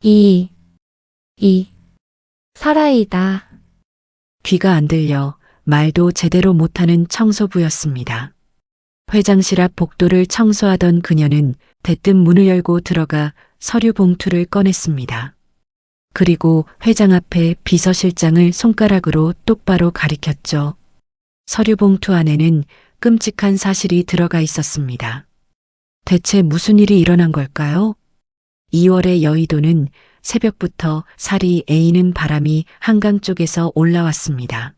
이, 사라이다. 귀가 안 들려 말도 제대로 못하는 청소부였습니다. 회장실 앞 복도를 청소하던 그녀는 대뜸 문을 열고 들어가 서류 봉투를 꺼냈습니다. 그리고 회장 앞에 비서실장을 손가락으로 똑바로 가리켰죠. 서류 봉투 안에는 끔찍한 사실이 들어가 있었습니다. 대체 무슨 일이 일어난 걸까요? 2월의 여의도는 새벽부터 살이 에이는 바람이 한강 쪽에서 올라왔습니다.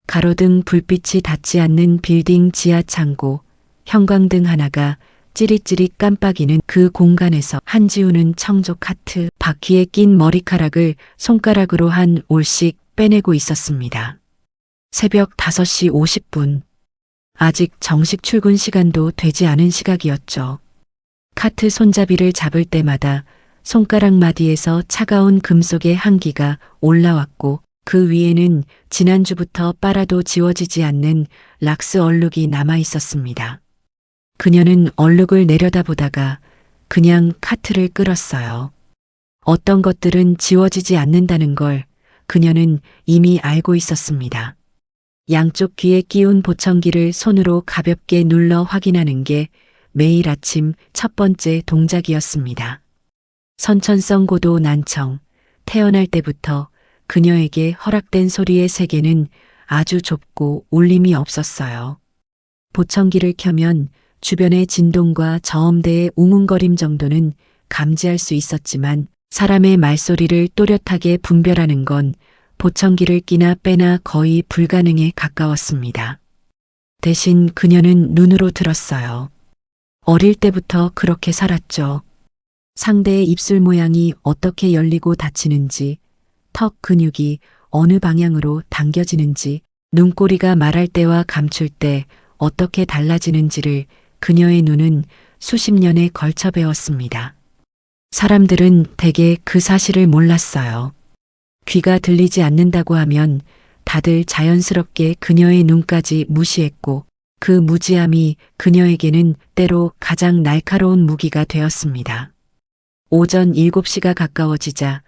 가로등 불빛이 닿지 않는 빌딩 지하 창고, 형광등 하나가 찌릿찌릿 깜빡이는 그 공간에서 한지우는 청조 카트 바퀴에 낀 머리카락을 손가락으로 한 올씩 빼내고 있었습니다. 새벽 5시 50분. 아직 정식 출근 시간도 되지 않은 시각이었죠. 카트 손잡이를 잡을 때마다 손가락 마디에서 차가운 금속의 한기가 올라왔고 그 위에는 지난주부터 빨아도 지워지지 않는 락스 얼룩이 남아 있었습니다. 그녀는 얼룩을 내려다보다가 그냥 카트를 끌었어요. 어떤 것들은 지워지지 않는다는 걸 그녀는 이미 알고 있었습니다. 양쪽 귀에 끼운 보청기를 손으로 가볍게 눌러 확인하는 게 매일 아침 첫 번째 동작이었습니다. 선천성 고도 난청, 태어날 때부터 그녀에게 허락된 소리의 세계는 아주 좁고 울림이 없었어요. 보청기를 켜면 주변의 진동과 저음대의 웅웅거림 정도는 감지할 수 있었지만 사람의 말소리를 또렷하게 분별하는 건 보청기를 끼나 빼나 거의 불가능에 가까웠습니다. 대신 그녀는 눈으로 들었어요. 어릴 때부터 그렇게 살았죠. 상대의 입술 모양이 어떻게 열리고 닫히는지, 턱 근육이 어느 방향으로 당겨지는지, 눈꼬리가 말할 때와 감출 때 어떻게 달라지는지를 그녀의 눈은 수십 년에 걸쳐 배웠습니다. 사람들은 대개 그 사실을 몰랐어요. 귀가 들리지 않는다고 하면 다들 자연스럽게 그녀의 눈까지 무시했고 그 무지함이 그녀에게는 때로 가장 날카로운 무기가 되었습니다. 오전 7시가 가까워지자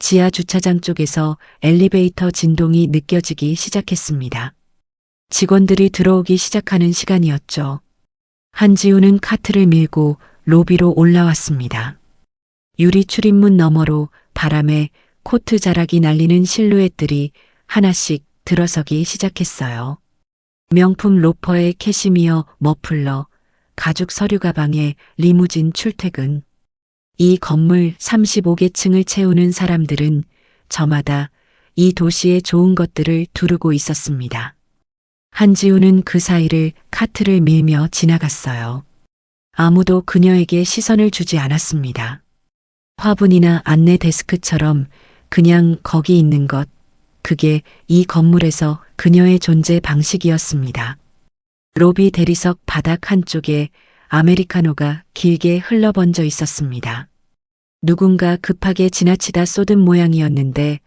지하 주차장 쪽에서 엘리베이터 진동이 느껴지기 시작했습니다. 직원들이 들어오기 시작하는 시간이었죠. 한지우는 카트를 밀고 로비로 올라왔습니다. 유리 출입문 너머로 바람에 코트 자락이 날리는 실루엣들이 하나씩 들어서기 시작했어요. 명품 로퍼에 캐시미어 머플러, 가죽 서류 가방에 리무진 출퇴근. 이 건물 35개 층을 채우는 사람들은 저마다 이 도시의 좋은 것들을 두르고 있었습니다. 한지우는 그 사이를 카트를 밀며 지나갔어요. 아무도 그녀에게 시선을 주지 않았습니다. 화분이나 안내 데스크처럼 그냥 거기 있는 것, 그게 이 건물에서 그녀의 존재 방식이었습니다. 로비 대리석 바닥 한쪽에 아메리카노가 길게 흘러번져 있었습니다. 누군가 급하게 지나치다 쏟은 모양이었는데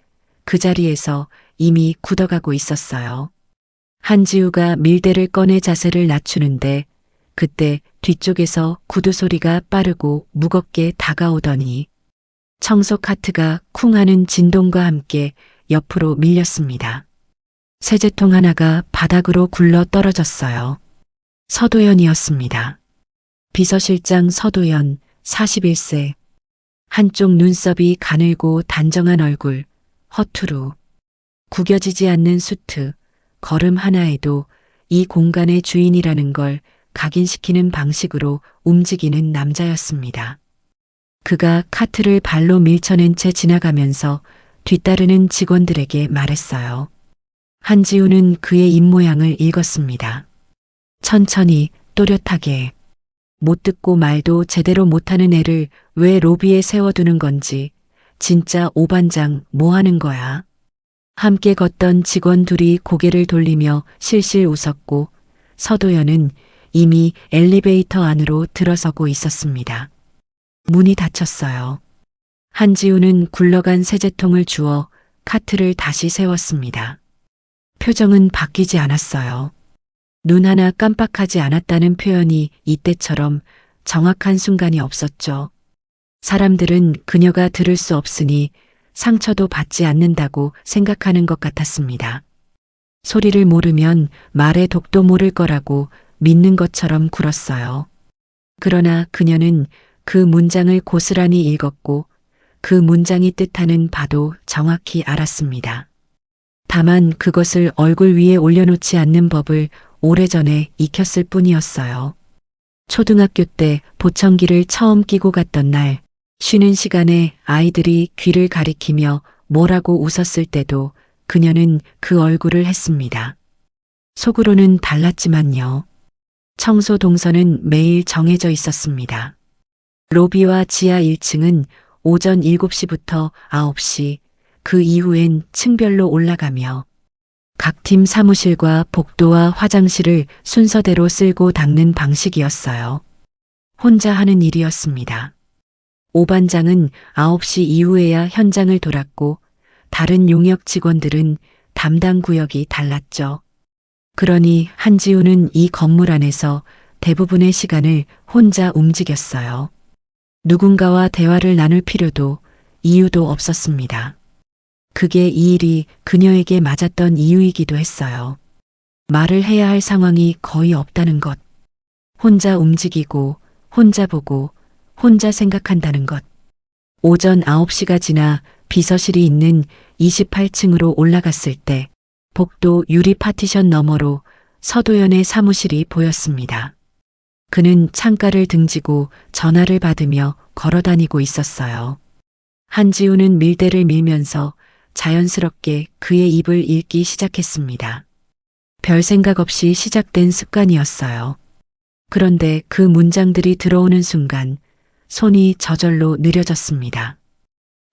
그 자리에서 이미 굳어가고 있었어요. 한지우가 밀대를 꺼내 자세를 낮추는데 그때 뒤쪽에서 구두 소리가 빠르고 무겁게 다가오더니 청소 카트가 쿵 하는 진동과 함께 옆으로 밀렸습니다. 세제통 하나가 바닥으로 굴러 떨어졌어요. 서도연이었습니다. 비서실장 서도연, 41세. 한쪽 눈썹이 가늘고 단정한 얼굴, 허투루. 구겨지지 않는 수트, 걸음 하나에도 이 공간의 주인이라는 걸 각인시키는 방식으로 움직이는 남자였습니다. 그가 카트를 발로 밀쳐낸 채 지나가면서 뒤따르는 직원들에게 말했어요. 한지우는 그의 입모양을 읽었습니다. 천천히, 또렷하게. 못 듣고 말도 제대로 못하는 애를 왜 로비에 세워두는 건지, 진짜 오반장 뭐 하는 거야? 함께 걷던 직원 둘이 고개를 돌리며 실실 웃었고 서도연은 이미 엘리베이터 안으로 들어서고 있었습니다. 문이 닫혔어요. 한지우는 굴러간 세제통을 주워 카트를 다시 세웠습니다. 표정은 바뀌지 않았어요. 눈 하나 깜빡하지 않았다는 표현이 이때처럼 정확한 순간이 없었죠. 사람들은 그녀가 들을 수 없으니 상처도 받지 않는다고 생각하는 것 같았습니다. 소리를 모르면 말의 독도 모를 거라고 믿는 것처럼 굴었어요. 그러나 그녀는 그 문장을 고스란히 읽었고 그 문장이 뜻하는 바도 정확히 알았습니다. 다만 그것을 얼굴 위에 올려놓지 않는 법을 오래전에 익혔을 뿐이었어요. 초등학교 때 보청기를 처음 끼고 갔던 날, 쉬는 시간에 아이들이 귀를 가리키며 뭐라고 웃었을 때도 그녀는 그 얼굴을 했습니다. 속으로는 달랐지만요. 청소 동선은 매일 정해져 있었습니다. 로비와 지하 1층은 오전 7시부터 9시, 그 이후엔 층별로 올라가며 각 팀 사무실과 복도와 화장실을 순서대로 쓸고 닦는 방식이었어요. 혼자 하는 일이었습니다. 오반장은 9시 이후에야 현장을 돌았고 다른 용역 직원들은 담당 구역이 달랐죠. 그러니 한지우는 이 건물 안에서 대부분의 시간을 혼자 움직였어요. 누군가와 대화를 나눌 필요도 이유도 없었습니다. 그게 이 일이 그녀에게 맞았던 이유이기도 했어요. 말을 해야 할 상황이 거의 없다는 것. 혼자 움직이고, 혼자 보고, 혼자 생각한다는 것. 오전 9시가 지나 비서실이 있는 28층으로 올라갔을 때 복도 유리 파티션 너머로 서도연의 사무실이 보였습니다. 그는 창가를 등지고 전화를 받으며 걸어다니고 있었어요. 한지우는 밀대를 밀면서 자연스럽게 그의 입을 읽기 시작했습니다. 별 생각 없이 시작된 습관이었어요. 그런데 그 문장들이 들어오는 순간 손이 저절로 느려졌습니다.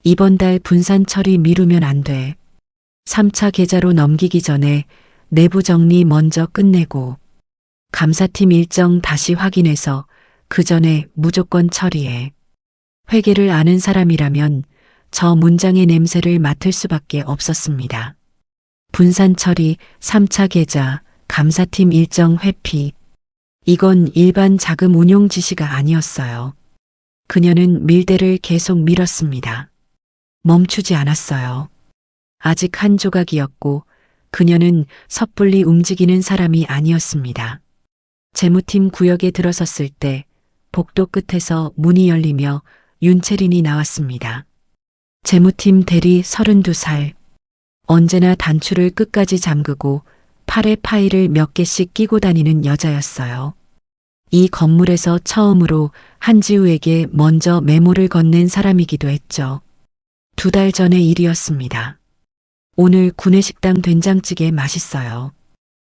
이번 달 분산 처리 미루면 안 돼. 3차 계좌로 넘기기 전에 내부 정리 먼저 끝내고 감사팀 일정 다시 확인해서 그 전에 무조건 처리해. 회계를 아는 사람이라면 저 문장의 냄새를 맡을 수밖에 없었습니다. 분산 처리, 3차 계좌, 감사팀 일정 회피. 이건 일반 자금 운용 지시가 아니었어요. 그녀는 밀대를 계속 밀었습니다. 멈추지 않았어요. 아직 한 조각이었고 그녀는 섣불리 움직이는 사람이 아니었습니다. 재무팀 구역에 들어섰을 때 복도 끝에서 문이 열리며 윤채린이 나왔습니다. 재무팀 대리 32살. 언제나 단추를 끝까지 잠그고 팔에 파일을 몇 개씩 끼고 다니는 여자였어요. 이 건물에서 처음으로 한지우에게 먼저 메모를 건넨 사람이기도 했죠. 2달 전의 일이었습니다. 오늘 구내식당 된장찌개 맛있어요.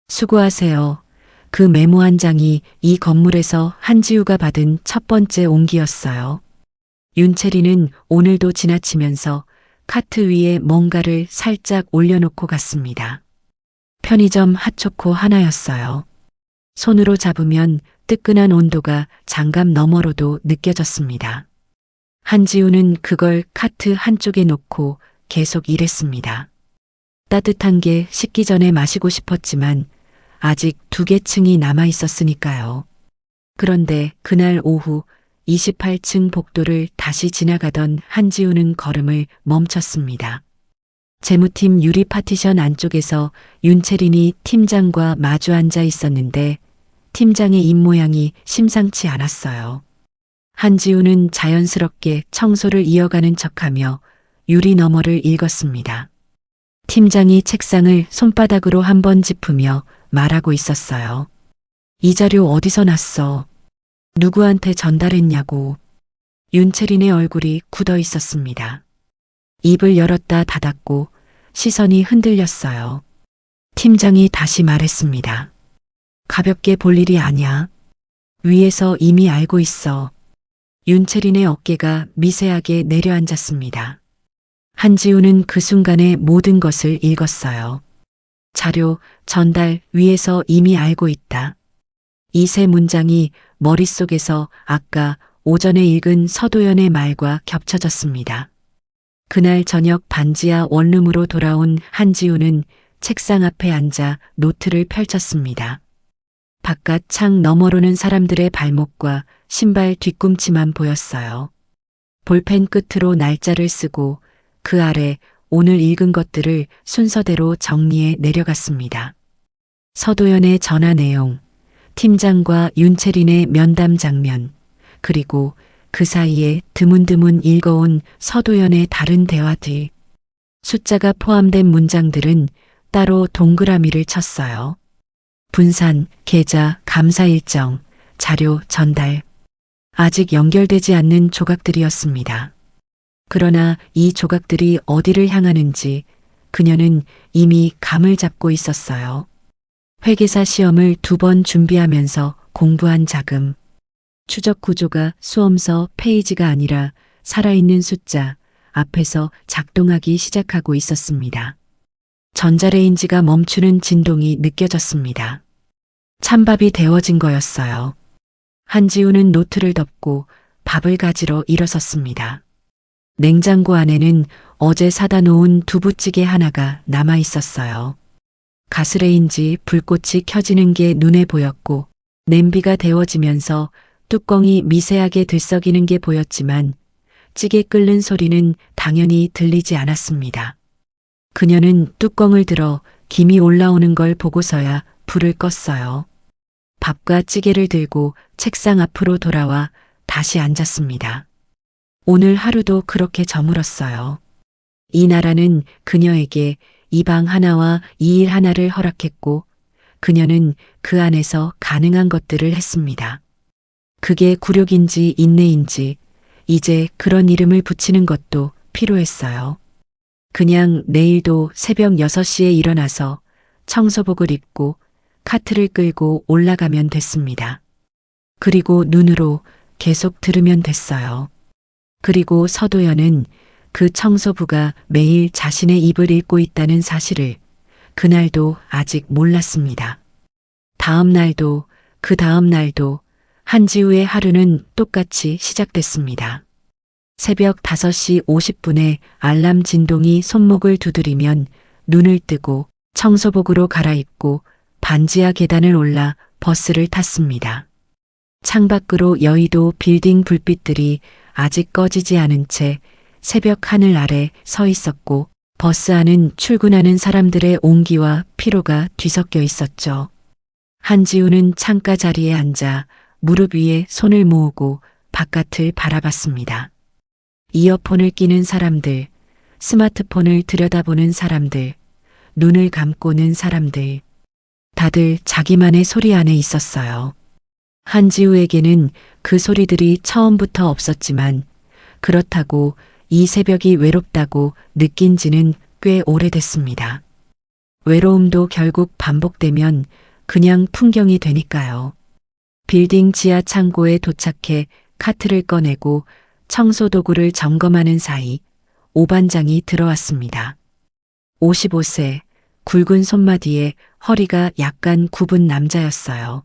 수고하세요. 그 메모 한 장이 이 건물에서 한지우가 받은 첫 번째 옹기였어요. 윤채리는 오늘도 지나치면서 카트 위에 뭔가를 살짝 올려놓고 갔습니다. 편의점 핫초코 하나였어요. 손으로 잡으면 뜨끈한 온도가 장갑 너머로도 느껴졌습니다. 한지우는 그걸 카트 한쪽에 놓고 계속 일했습니다. 따뜻한 게 식기 전에 마시고 싶었지만 아직 2개 층이 남아 있었으니까요. 그런데 그날 오후 28층 복도를 다시 지나가던 한지우는 걸음을 멈췄습니다. 재무팀 유리 파티션 안쪽에서 윤채린이 팀장과 마주 앉아 있었는데 팀장의 입모양이 심상치 않았어요. 한지우는 자연스럽게 청소를 이어가는 척하며 유리 너머를 읽었습니다. 팀장이 책상을 손바닥으로 한번 짚으며 말하고 있었어요. 이 자료 어디서 났어? 누구한테 전달했냐고. 윤채린의 얼굴이 굳어 있었습니다. 입을 열었다 닫았고 시선이 흔들렸어요. 팀장이 다시 말했습니다. 가볍게 볼 일이 아니야. 위에서 이미 알고 있어. 윤채린의 어깨가 미세하게 내려앉았습니다. 한지우는 그 순간에 모든 것을 읽었어요. 자료, 전달, 위에서 이미 알고 있다. 이 세 문장이 머릿속에서 아까 오전에 읽은 서도연의 말과 겹쳐졌습니다. 그날 저녁 반지하 원룸으로 돌아온 한지우는 책상 앞에 앉아 노트를 펼쳤습니다. 바깥 창 너머로는 사람들의 발목과 신발 뒤꿈치만 보였어요. 볼펜 끝으로 날짜를 쓰고 그 아래 오늘 읽은 것들을 순서대로 정리해 내려갔습니다. 서도연의 전화 내용, 팀장과 윤채린의 면담 장면, 그리고 그 사이에 드문드문 읽어온 서도연의 다른 대화들. 숫자가 포함된 문장들은 따로 동그라미를 쳤어요. 분산, 계좌, 감사 일정, 자료 전달. 아직 연결되지 않는 조각들이었습니다. 그러나 이 조각들이 어디를 향하는지 그녀는 이미 감을 잡고 있었어요. 회계사 시험을 2번 준비하면서 공부한 자금. 추적 구조가 수험서 페이지가 아니라 살아있는 숫자 앞에서 작동하기 시작하고 있었습니다. 전자레인지가 멈추는 진동이 느껴졌습니다. 찬밥이 데워진 거였어요. 한지우는 노트를 덮고 밥을 가지러 일어섰습니다. 냉장고 안에는 어제 사다 놓은 두부찌개 하나가 남아 있었어요. 가스레인지 불꽃이 켜지는 게 눈에 보였고 냄비가 데워지면서 뚜껑이 미세하게 들썩이는 게 보였지만 찌개 끓는 소리는 당연히 들리지 않았습니다. 그녀는 뚜껑을 들어 김이 올라오는 걸 보고서야 불을 껐어요. 밥과 찌개를 들고 책상 앞으로 돌아와 다시 앉았습니다. 오늘 하루도 그렇게 저물었어요. 이 나라는 그녀에게 이 방 하나와 이 일 하나를 허락했고 그녀는 그 안에서 가능한 것들을 했습니다. 그게 굴욕인지 인내인지 이제 그런 이름을 붙이는 것도 필요했어요. 그냥 내일도 새벽 6시에 일어나서 청소복을 입고 카트를 끌고 올라가면 됐습니다. 그리고 눈으로 계속 들으면 됐어요. 그리고 서도연은 그 청소부가 매일 자신의 입을 읽고 있다는 사실을 그날도 아직 몰랐습니다. 다음 날도 그 다음 날도 한지우의 하루는 똑같이 시작됐습니다. 새벽 5시 50분에 알람 진동이 손목을 두드리면 눈을 뜨고 청소복으로 갈아입고 반지하 계단을 올라 버스를 탔습니다. 창밖으로 여의도 빌딩 불빛들이 아직 꺼지지 않은 채 새벽 하늘 아래 서 있었고 버스 안은 출근하는 사람들의 온기와 피로가 뒤섞여 있었죠. 한지우는 창가 자리에 앉아 무릎 위에 손을 모으고 바깥을 바라봤습니다. 이어폰을 끼는 사람들, 스마트폰을 들여다보는 사람들, 눈을 감고는 사람들. 다들 자기만의 소리 안에 있었어요. 한지우에게는 그 소리들이 처음부터 없었지만 그렇다고 이 새벽이 외롭다고 느낀 지는 꽤 오래됐습니다. 외로움도 결국 반복되면 그냥 풍경이 되니까요. 빌딩 지하 창고에 도착해 카트를 꺼내고 청소 도구를 점검하는 사이 오반장이 들어왔습니다. 55세, 굵은 손마디에 허리가 약간 굽은 남자였어요.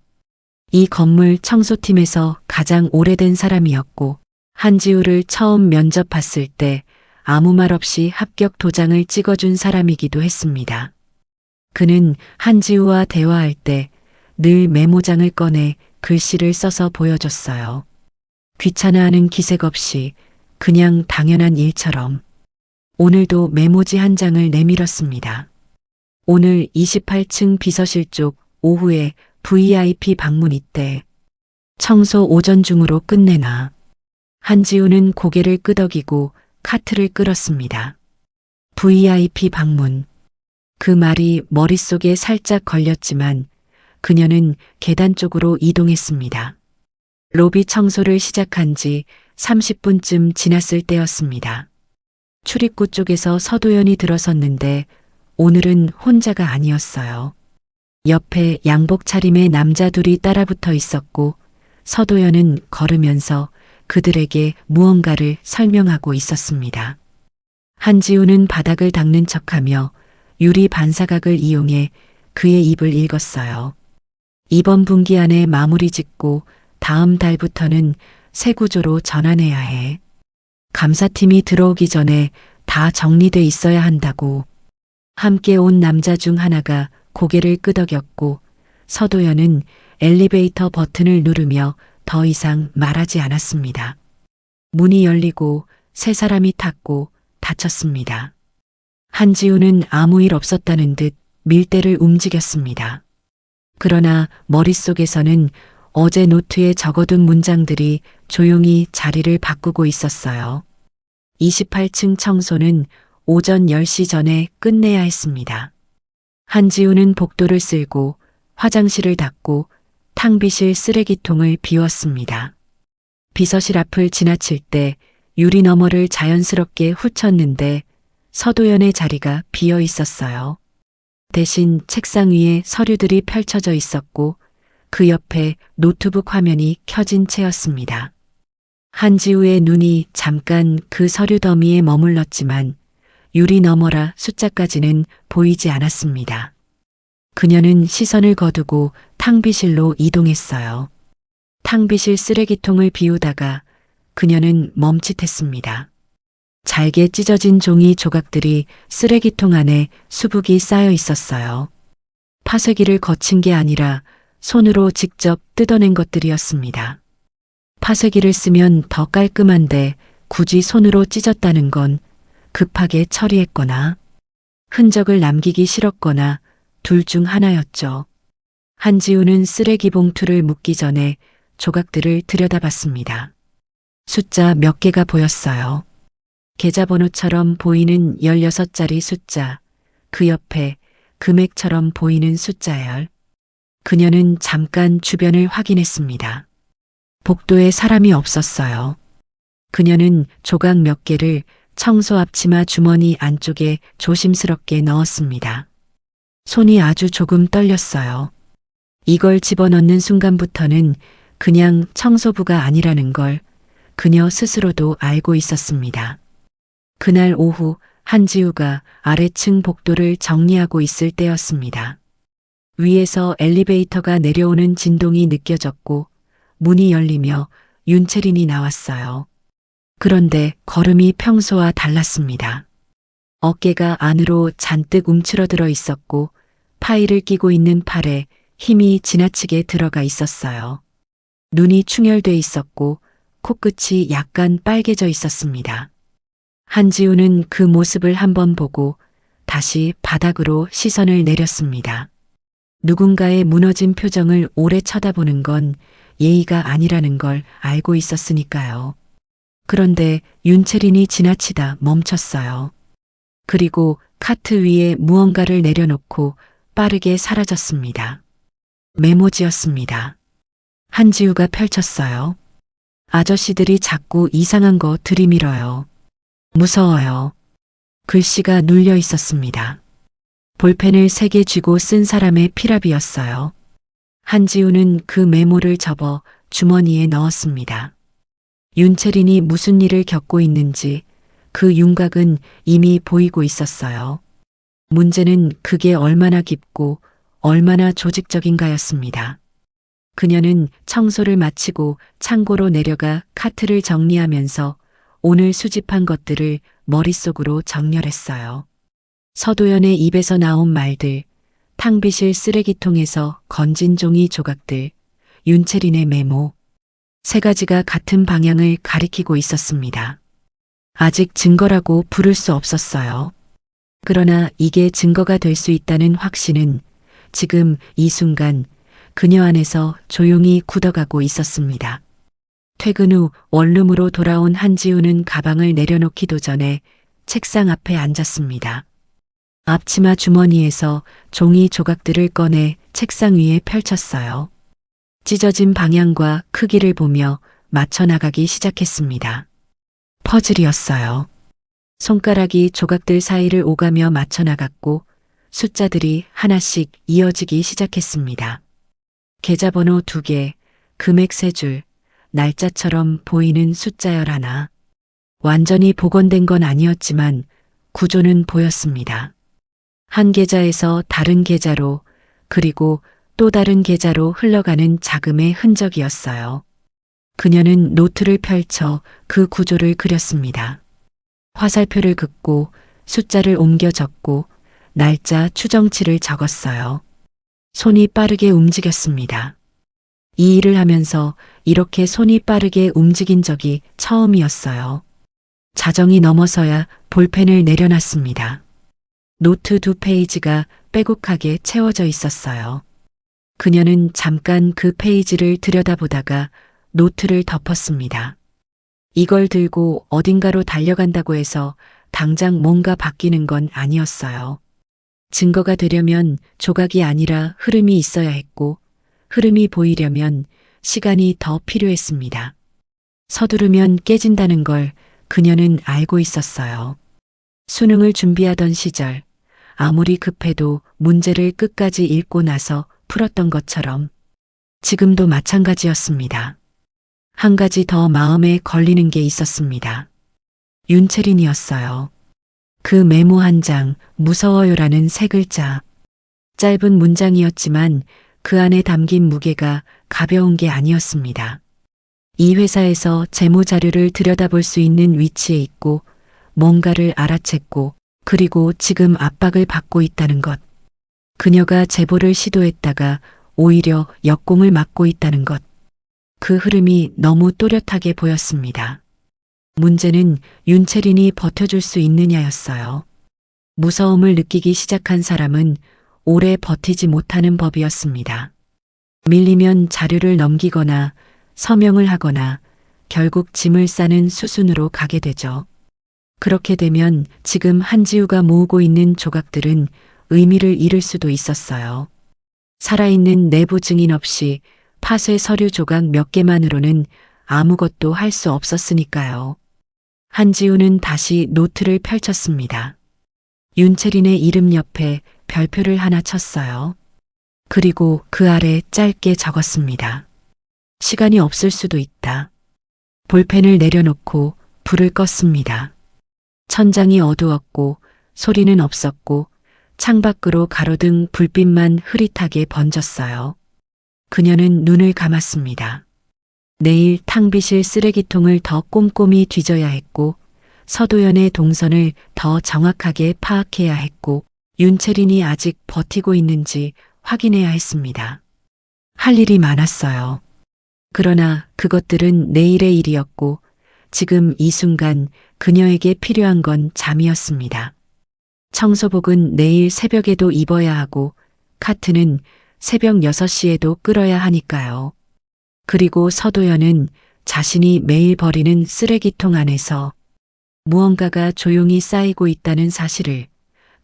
이 건물 청소팀에서 가장 오래된 사람이었고 한지우를 처음 면접 봤을 때 아무 말 없이 합격 도장을 찍어준 사람이기도 했습니다. 그는 한지우와 대화할 때 늘 메모장을 꺼내 글씨를 써서 보여줬어요. 귀찮아하는 기색 없이 그냥 당연한 일처럼. 오늘도 메모지 한 장을 내밀었습니다. 오늘 28층 비서실 쪽 오후에 VIP 방문 있대. 청소 오전 중으로 끝내놔. 한지우는 고개를 끄덕이고 카트를 끌었습니다. VIP 방문. 그 말이 머릿속에 살짝 걸렸지만 그녀는 계단 쪽으로 이동했습니다. 로비 청소를 시작한 지 30분쯤 지났을 때였습니다. 출입구 쪽에서 서도연이 들어섰는데 오늘은 혼자가 아니었어요. 옆에 양복 차림의 남자 둘이 따라붙어 있었고 서도연은 걸으면서 그들에게 무언가를 설명하고 있었습니다. 한지우는 바닥을 닦는 척하며 유리 반사각을 이용해 그의 입을 읽었어요. 이번 분기 안에 마무리 짓고 다음 달부터는 새 구조로 전환해야 해. 감사팀이 들어오기 전에 다 정리돼 있어야 한다고. 함께 온 남자 중 하나가 고개를 끄덕였고 서도연은 엘리베이터 버튼을 누르며 더 이상 말하지 않았습니다. 문이 열리고 세 사람이 탔고 닫혔습니다. 한지우는 아무 일 없었다는 듯 밀대를 움직였습니다. 그러나 머릿속에서는 어제 노트에 적어둔 문장들이 조용히 자리를 바꾸고 있었어요. 28층 청소는 오전 10시 전에 끝내야 했습니다. 한지우는 복도를 쓸고 화장실을 닦고 탕비실 쓰레기통을 비웠습니다. 비서실 앞을 지나칠 때 유리 너머를 자연스럽게 훑었는데 서도연의 자리가 비어 있었어요. 대신 책상 위에 서류들이 펼쳐져 있었고 그 옆에 노트북 화면이 켜진 채였습니다. 한지우의 눈이 잠깐 그 서류 더미에 머물렀지만 유리 너머라 숫자까지는 보이지 않았습니다. 그녀는 시선을 거두고 탕비실로 이동했어요. 탕비실 쓰레기통을 비우다가 그녀는 멈칫했습니다. 잘게 찢어진 종이 조각들이 쓰레기통 안에 수북이 쌓여 있었어요. 파쇄기를 거친 게 아니라 손으로 직접 뜯어낸 것들이었습니다. 파쇄기를 쓰면 더 깔끔한데 굳이 손으로 찢었다는 건 급하게 처리했거나 흔적을 남기기 싫었거나 둘 중 하나였죠. 한지우는 쓰레기 봉투를 묻기 전에 조각들을 들여다봤습니다. 숫자 몇 개가 보였어요. 계좌번호처럼 보이는 16자리 숫자, 그 옆에 금액처럼 보이는 숫자열. 그녀는 잠깐 주변을 확인했습니다. 복도에 사람이 없었어요. 그녀는 조각 몇 개를 청소 앞치마 주머니 안쪽에 조심스럽게 넣었습니다. 손이 아주 조금 떨렸어요. 이걸 집어넣는 순간부터는 그냥 청소부가 아니라는 걸 그녀 스스로도 알고 있었습니다. 그날 오후 한지우가 아래층 복도를 정리하고 있을 때였습니다. 위에서 엘리베이터가 내려오는 진동이 느껴졌고 문이 열리며 윤채린이 나왔어요. 그런데 걸음이 평소와 달랐습니다. 어깨가 안으로 잔뜩 움츠러들어 있었고 파일을 끼고 있는 팔에 힘이 지나치게 들어가 있었어요. 눈이 충혈돼 있었고 코끝이 약간 빨개져 있었습니다. 한지우는 그 모습을 한번 보고 다시 바닥으로 시선을 내렸습니다. 누군가의 무너진 표정을 오래 쳐다보는 건 예의가 아니라는 걸 알고 있었으니까요. 그런데 윤채린이 지나치다 멈췄어요. 그리고 카트 위에 무언가를 내려놓고 빠르게 사라졌습니다. 메모지였습니다. 한지우가 펼쳤어요. 아저씨들이 자꾸 이상한 거 들이밀어요. 무서워요. 글씨가 눌려 있었습니다. 볼펜을 3개 쥐고 쓴 사람의 피랍이었어요. 한지우는 그 메모를 접어 주머니에 넣었습니다. 윤채린이 무슨 일을 겪고 있는지 그 윤곽은 이미 보이고 있었어요. 문제는 그게 얼마나 깊고 얼마나 조직적인가였습니다. 그녀는 청소를 마치고 창고로 내려가 카트를 정리하면서 오늘 수집한 것들을 머릿속으로 정렬했어요. 서도연의 입에서 나온 말들, 탕비실 쓰레기통에서 건진 종이 조각들, 윤채린의 메모, 3가지가 같은 방향을 가리키고 있었습니다. 아직 증거라고 부를 수 없었어요. 그러나 이게 증거가 될 수 있다는 확신은 지금 이 순간 그녀 안에서 조용히 굳어가고 있었습니다. 퇴근 후 원룸으로 돌아온 한지우는 가방을 내려놓기도 전에 책상 앞에 앉았습니다. 앞치마 주머니에서 종이 조각들을 꺼내 책상 위에 펼쳤어요. 찢어진 방향과 크기를 보며 맞춰나가기 시작했습니다. 퍼즐이었어요. 손가락이 조각들 사이를 오가며 맞춰나갔고 숫자들이 하나씩 이어지기 시작했습니다. 계좌번호 2개, 금액 3줄, 날짜처럼 보이는 숫자열 하나. 완전히 복원된 건 아니었지만 구조는 보였습니다. 한 계좌에서 다른 계좌로 그리고 또 다른 계좌로 흘러가는 자금의 흔적이었어요. 그녀는 노트를 펼쳐 그 구조를 그렸습니다. 화살표를 긋고 숫자를 옮겨 적고 날짜 추정치를 적었어요. 손이 빠르게 움직였습니다. 이 일을 하면서 이렇게 손이 빠르게 움직인 적이 처음이었어요. 자정이 넘어서야 볼펜을 내려놨습니다. 노트 2페이지가 빼곡하게 채워져 있었어요. 그녀는 잠깐 그 페이지를 들여다보다가 노트를 덮었습니다. 이걸 들고 어딘가로 달려간다고 해서 당장 뭔가 바뀌는 건 아니었어요. 증거가 되려면 조각이 아니라 흐름이 있어야 했고, 흐름이 보이려면 시간이 더 필요했습니다. 서두르면 깨진다는 걸 그녀는 알고 있었어요. 수능을 준비하던 시절, 아무리 급해도 문제를 끝까지 읽고 나서 풀었던 것처럼 지금도 마찬가지였습니다. 한 가지 더 마음에 걸리는 게 있었습니다. 윤채린이었어요. 그 메모 한 장, 무서워요라는 세 글자. 짧은 문장이었지만 그 안에 담긴 무게가 가벼운 게 아니었습니다. 이 회사에서 재무 자료를 들여다볼 수 있는 위치에 있고 뭔가를 알아챘고 그리고 지금 압박을 받고 있다는 것. 그녀가 제보를 시도했다가 오히려 역공을 맞고 있다는 것. 그 흐름이 너무 또렷하게 보였습니다. 문제는 윤채린이 버텨줄 수 있느냐였어요. 무서움을 느끼기 시작한 사람은 오래 버티지 못하는 법이었습니다. 밀리면 자료를 넘기거나 서명을 하거나 결국 짐을 싸는 수순으로 가게 되죠. 그렇게 되면 지금 한지우가 모으고 있는 조각들은 의미를 잃을 수도 있었어요. 살아있는 내부 증인 없이 파쇄 서류 조각 몇 개만으로는 아무것도 할 수 없었으니까요. 한지우는 다시 노트를 펼쳤습니다. 윤채린의 이름 옆에 별표를 하나 쳤어요. 그리고 그 아래 짧게 적었습니다. 시간이 없을 수도 있다. 볼펜을 내려놓고 불을 껐습니다. 천장이 어두웠고 소리는 없었고 창밖으로 가로등 불빛만 흐릿하게 번졌어요. 그녀는 눈을 감았습니다. 내일 탕비실 쓰레기통을 더 꼼꼼히 뒤져야 했고 서도연의 동선을 더 정확하게 파악해야 했고 윤채린이 아직 버티고 있는지 확인해야 했습니다. 할 일이 많았어요. 그러나 그것들은 내일의 일이었고 지금 이 순간 그녀에게 필요한 건 잠이었습니다. 청소복은 내일 새벽에도 입어야 하고 카트는 새벽 6시에도 끌어야 하니까요. 그리고 서도연은 자신이 매일 버리는 쓰레기통 안에서 무언가가 조용히 쌓이고 있다는 사실을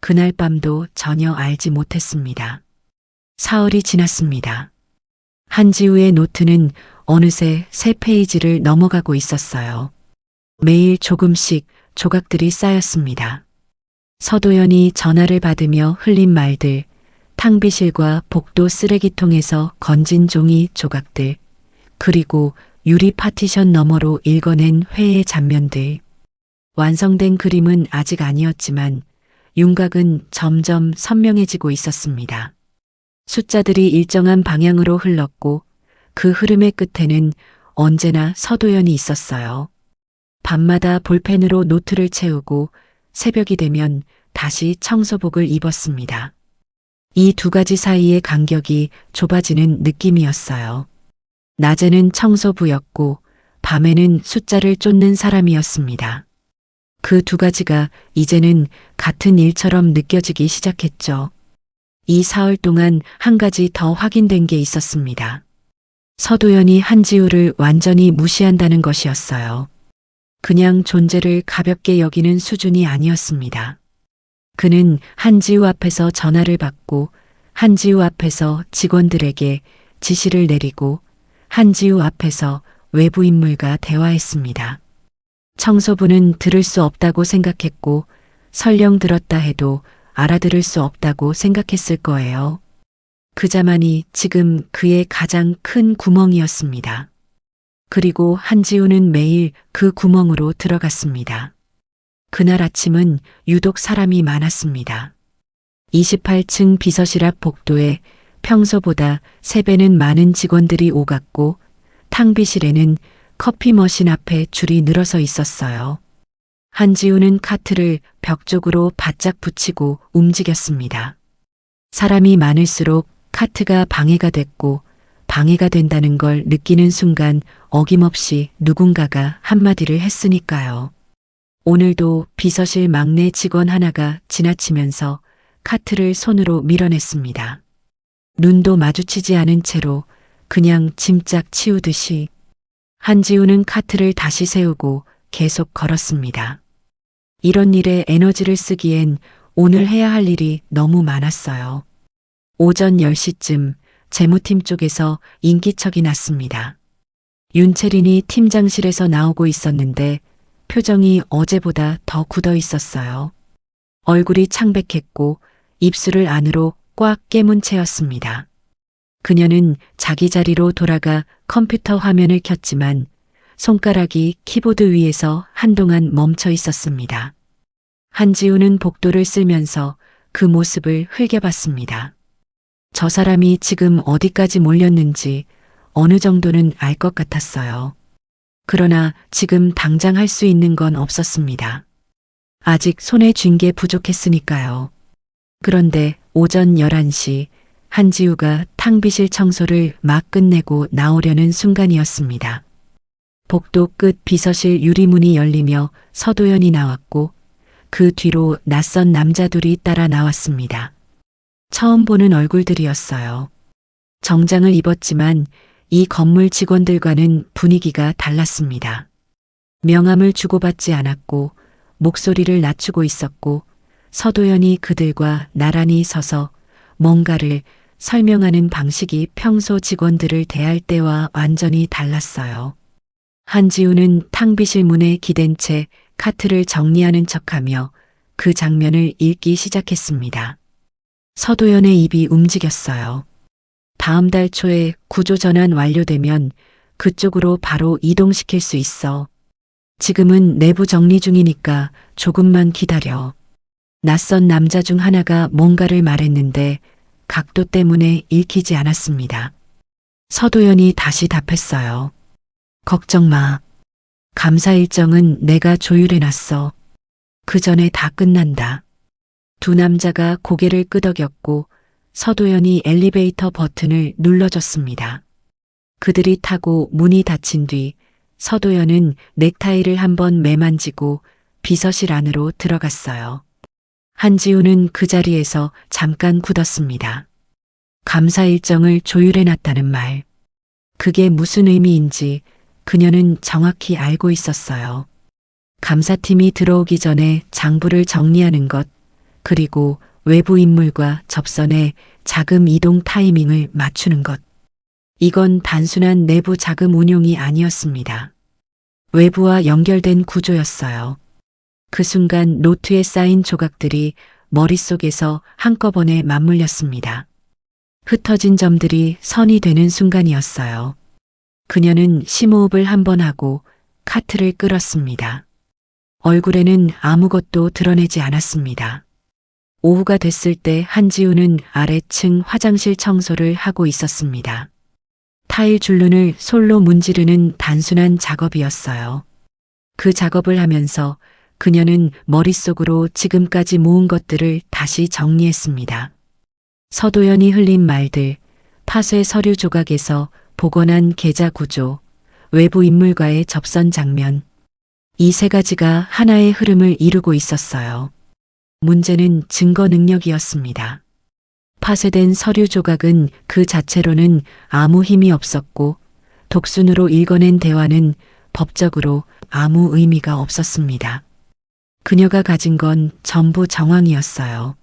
그날 밤도 전혀 알지 못했습니다. 사흘이 지났습니다. 한지우의 노트는 어느새 3페이지를 넘어가고 있었어요. 매일 조금씩 조각들이 쌓였습니다. 서도연이 전화를 받으며 흘린 말들, 탕비실과 복도 쓰레기통에서 건진 종이 조각들, 그리고 유리 파티션 너머로 읽어낸 회의 장면들. 완성된 그림은 아직 아니었지만 윤곽은 점점 선명해지고 있었습니다. 숫자들이 일정한 방향으로 흘렀고 그 흐름의 끝에는 언제나 서도연이 있었어요. 밤마다 볼펜으로 노트를 채우고 새벽이 되면 다시 청소복을 입었습니다. 이 두 가지 사이의 간격이 좁아지는 느낌이었어요. 낮에는 청소부였고 밤에는 숫자를 쫓는 사람이었습니다. 그 두 가지가 이제는 같은 일처럼 느껴지기 시작했죠. 이 사흘 동안 한 가지 더 확인된 게 있었습니다. 서도연이 한지우를 완전히 무시한다는 것이었어요. 그냥 존재를 가볍게 여기는 수준이 아니었습니다. 그는 한지우 앞에서 전화를 받고 한지우 앞에서 직원들에게 지시를 내리고 한지우 앞에서 외부 인물과 대화했습니다. 청소부는 들을 수 없다고 생각했고 설령 들었다 해도 알아들을 수 없다고 생각했을 거예요. 그 자만이 지금 그의 가장 큰 구멍이었습니다. 그리고 한지우는 매일 그 구멍으로 들어갔습니다. 그날 아침은 유독 사람이 많았습니다. 28층 비서실 앞 복도에 평소보다 3배는 많은 직원들이 오갔고 탕비실에는 커피 머신 앞에 줄이 늘어서 있었어요. 한지우는 카트를 벽 쪽으로 바짝 붙이고 움직였습니다. 사람이 많을수록 카트가 방해가 됐고 방해가 된다는 걸 느끼는 순간 어김없이 누군가가 한마디를 했으니까요. 오늘도 비서실 막내 직원 하나가 지나치면서 카트를 손으로 밀어냈습니다. 눈도 마주치지 않은 채로 그냥 짐짝 치우듯이 한지우는 카트를 다시 세우고 계속 걸었습니다. 이런 일에 에너지를 쓰기엔 오늘 해야 할 일이 너무 많았어요. 오전 10시쯤 재무팀 쪽에서 인기척이 났습니다. 윤채린이 팀장실에서 나오고 있었는데 표정이 어제보다 더 굳어 있었어요. 얼굴이 창백했고 입술을 안으로 꽉 깨문 채였습니다. 그녀는 자기 자리로 돌아가 컴퓨터 화면을 켰지만 손가락이 키보드 위에서 한동안 멈춰 있었습니다. 한지우는 복도를 쓸면서 그 모습을 흘겨봤습니다. 저 사람이 지금 어디까지 몰렸는지 어느 정도는 알 것 같았어요. 그러나 지금 당장 할 수 있는 건 없었습니다. 아직 손에 쥔 게 부족했으니까요. 그런데 오전 11시 한지우가 탕비실 청소를 막 끝내고 나오려는 순간이었습니다. 복도 끝 비서실 유리문이 열리며 서도연이 나왔고 그 뒤로 낯선 남자 둘이 따라 나왔습니다. 처음 보는 얼굴들이었어요. 정장을 입었지만 이 건물 직원들과는 분위기가 달랐습니다. 명함을 주고받지 않았고 목소리를 낮추고 있었고 서도연이 그들과 나란히 서서 뭔가를 설명하는 방식이 평소 직원들을 대할 때와 완전히 달랐어요. 한지우는 탕비실 문에 기댄 채 카트를 정리하는 척하며 그 장면을 읽기 시작했습니다. 서도연의 입이 움직였어요. 다음 달 초에 구조 전환 완료되면 그쪽으로 바로 이동시킬 수 있어. 지금은 내부 정리 중이니까 조금만 기다려. 낯선 남자 중 하나가 뭔가를 말했는데 각도 때문에 읽히지 않았습니다. 서도연이 다시 답했어요. 걱정 마. 감사 일정은 내가 조율해놨어. 그 전에 다 끝난다. 두 남자가 고개를 끄덕였고 서도연이 엘리베이터 버튼을 눌러줬습니다. 그들이 타고 문이 닫힌 뒤 서도연은 넥타이를 한번 매만지고 비서실 안으로 들어갔어요. 한지우는 그 자리에서 잠깐 굳었습니다. 감사 일정을 조율해놨다는 말. 그게 무슨 의미인지 그녀는 정확히 알고 있었어요. 감사팀이 들어오기 전에 장부를 정리하는 것, 그리고 외부 인물과 접선의 자금 이동 타이밍을 맞추는 것. 이건 단순한 내부 자금 운용이 아니었습니다. 외부와 연결된 구조였어요. 그 순간 노트에 쌓인 조각들이 머릿속에서 한꺼번에 맞물렸습니다. 흩어진 점들이 선이 되는 순간이었어요. 그녀는 심호흡을 한번 하고 카트를 끌었습니다. 얼굴에는 아무것도 드러내지 않았습니다. 오후가 됐을 때 한지우는 아래층 화장실 청소를 하고 있었습니다. 타일 줄눈을 솔로 문지르는 단순한 작업이었어요. 그 작업을 하면서 그녀는 머릿속으로 지금까지 모은 것들을 다시 정리했습니다. 서도연이 흘린 말들, 파쇄 서류 조각에서 복원한 계좌 구조, 외부 인물과의 접선 장면. 이 세 가지가 하나의 흐름을 이루고 있었어요. 문제는 증거 능력이었습니다. 파쇄된 서류 조각은 그 자체로는 아무 힘이 없었고 독순으로 읽어낸 대화는 법적으로 아무 의미가 없었습니다. 그녀가 가진 건 전부 정황이었어요.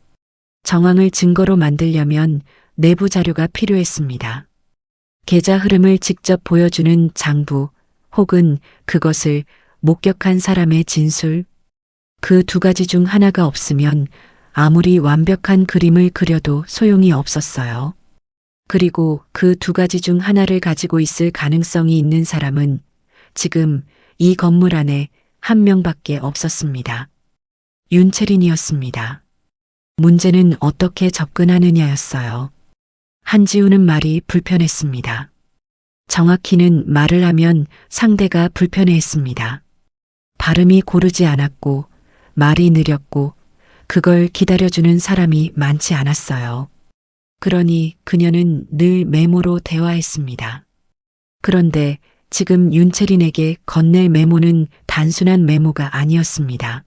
정황을 증거로 만들려면 내부 자료가 필요했습니다. 계좌 흐름을 직접 보여주는 장부 혹은 그것을 목격한 사람의 진술. 그 두 가지 중 하나가 없으면 아무리 완벽한 그림을 그려도 소용이 없었어요. 그리고 그 두 가지 중 하나를 가지고 있을 가능성이 있는 사람은 지금 이 건물 안에 한 명밖에 없었습니다. 윤채린이었습니다. 문제는 어떻게 접근하느냐였어요. 한지우는 말이 불편했습니다. 정확히는 말을 하면 상대가 불편해했습니다. 발음이 고르지 않았고 말이 느렸고 그걸 기다려주는 사람이 많지 않았어요. 그러니 그녀는 늘 메모로 대화했습니다. 그런데 지금 윤채린에게 건넬 메모는 단순한 메모가 아니었습니다.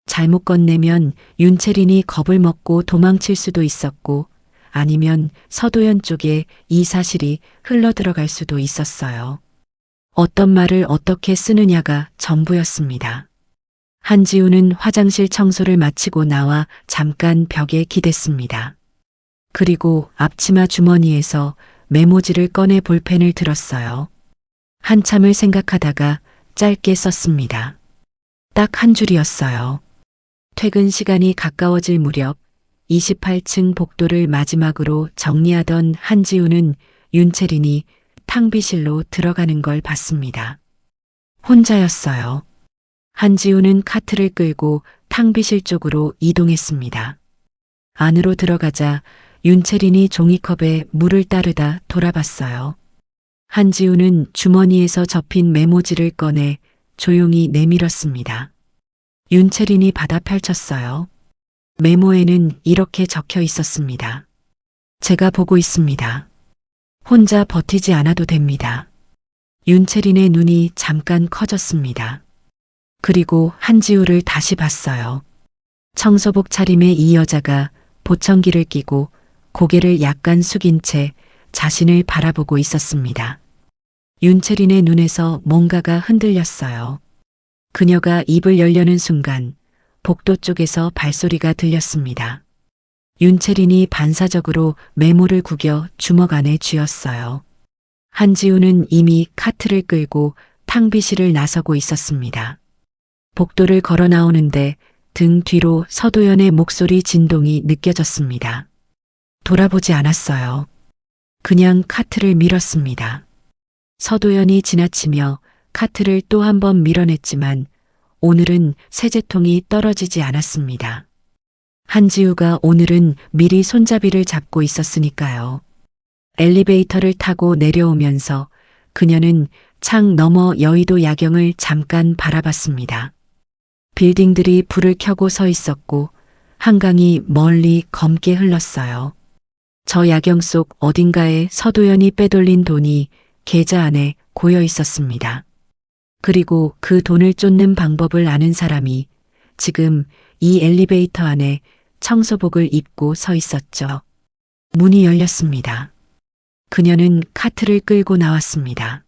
잘못 건네면 윤채린이 겁을 먹고 도망칠 수도 있었고 아니면 서도연 쪽에 이 사실이 흘러들어갈 수도 있었어요. 어떤 말을 어떻게 쓰느냐가 전부였습니다. 한지우는 화장실 청소를 마치고 나와 잠깐 벽에 기댔습니다. 그리고 앞치마 주머니에서 메모지를 꺼내 볼펜을 들었어요. 한참을 생각하다가 짧게 썼습니다. 딱 한 줄이었어요. 퇴근 시간이 가까워질 무렵 28층 복도를 마지막으로 정리하던 한지우는 윤채린이 탕비실로 들어가는 걸 봤습니다. 혼자였어요. 한지우는 카트를 끌고 탕비실 쪽으로 이동했습니다. 안으로 들어가자 윤채린이 종이컵에 물을 따르다 돌아봤어요. 한지우는 주머니에서 접힌 메모지를 꺼내 조용히 내밀었습니다. 윤채린이 받아 펼쳤어요. 메모에는 이렇게 적혀 있었습니다. 제가 보고 있습니다. 혼자 버티지 않아도 됩니다. 윤채린의 눈이 잠깐 커졌습니다. 그리고 한지우를 다시 봤어요. 청소복 차림의 이 여자가 보청기를 끼고 고개를 약간 숙인 채 자신을 바라보고 있었습니다. 윤채린의 눈에서 뭔가가 흔들렸어요. 그녀가 입을 열려는 순간 복도 쪽에서 발소리가 들렸습니다. 윤채린이 반사적으로 메모를 구겨 주먹 안에 쥐었어요. 한지우는 이미 카트를 끌고 탕비실을 나서고 있었습니다. 복도를 걸어 나오는데 등 뒤로 서도연의 목소리 진동이 느껴졌습니다. 돌아보지 않았어요. 그냥 카트를 밀었습니다. 서도연이 지나치며 카트를 또 한 번 밀어냈지만 오늘은 세제통이 떨어지지 않았습니다. 한지우가 오늘은 미리 손잡이를 잡고 있었으니까요. 엘리베이터를 타고 내려오면서 그녀는 창 너머 여의도 야경을 잠깐 바라봤습니다. 빌딩들이 불을 켜고 서 있었고 한강이 멀리 검게 흘렀어요. 저 야경 속 어딘가에 서도연이 빼돌린 돈이 계좌 안에 고여 있었습니다. 그리고 그 돈을 쫓는 방법을 아는 사람이 지금 이 엘리베이터 안에 청소복을 입고 서 있었죠. 문이 열렸습니다. 그녀는 카트를 끌고 나왔습니다.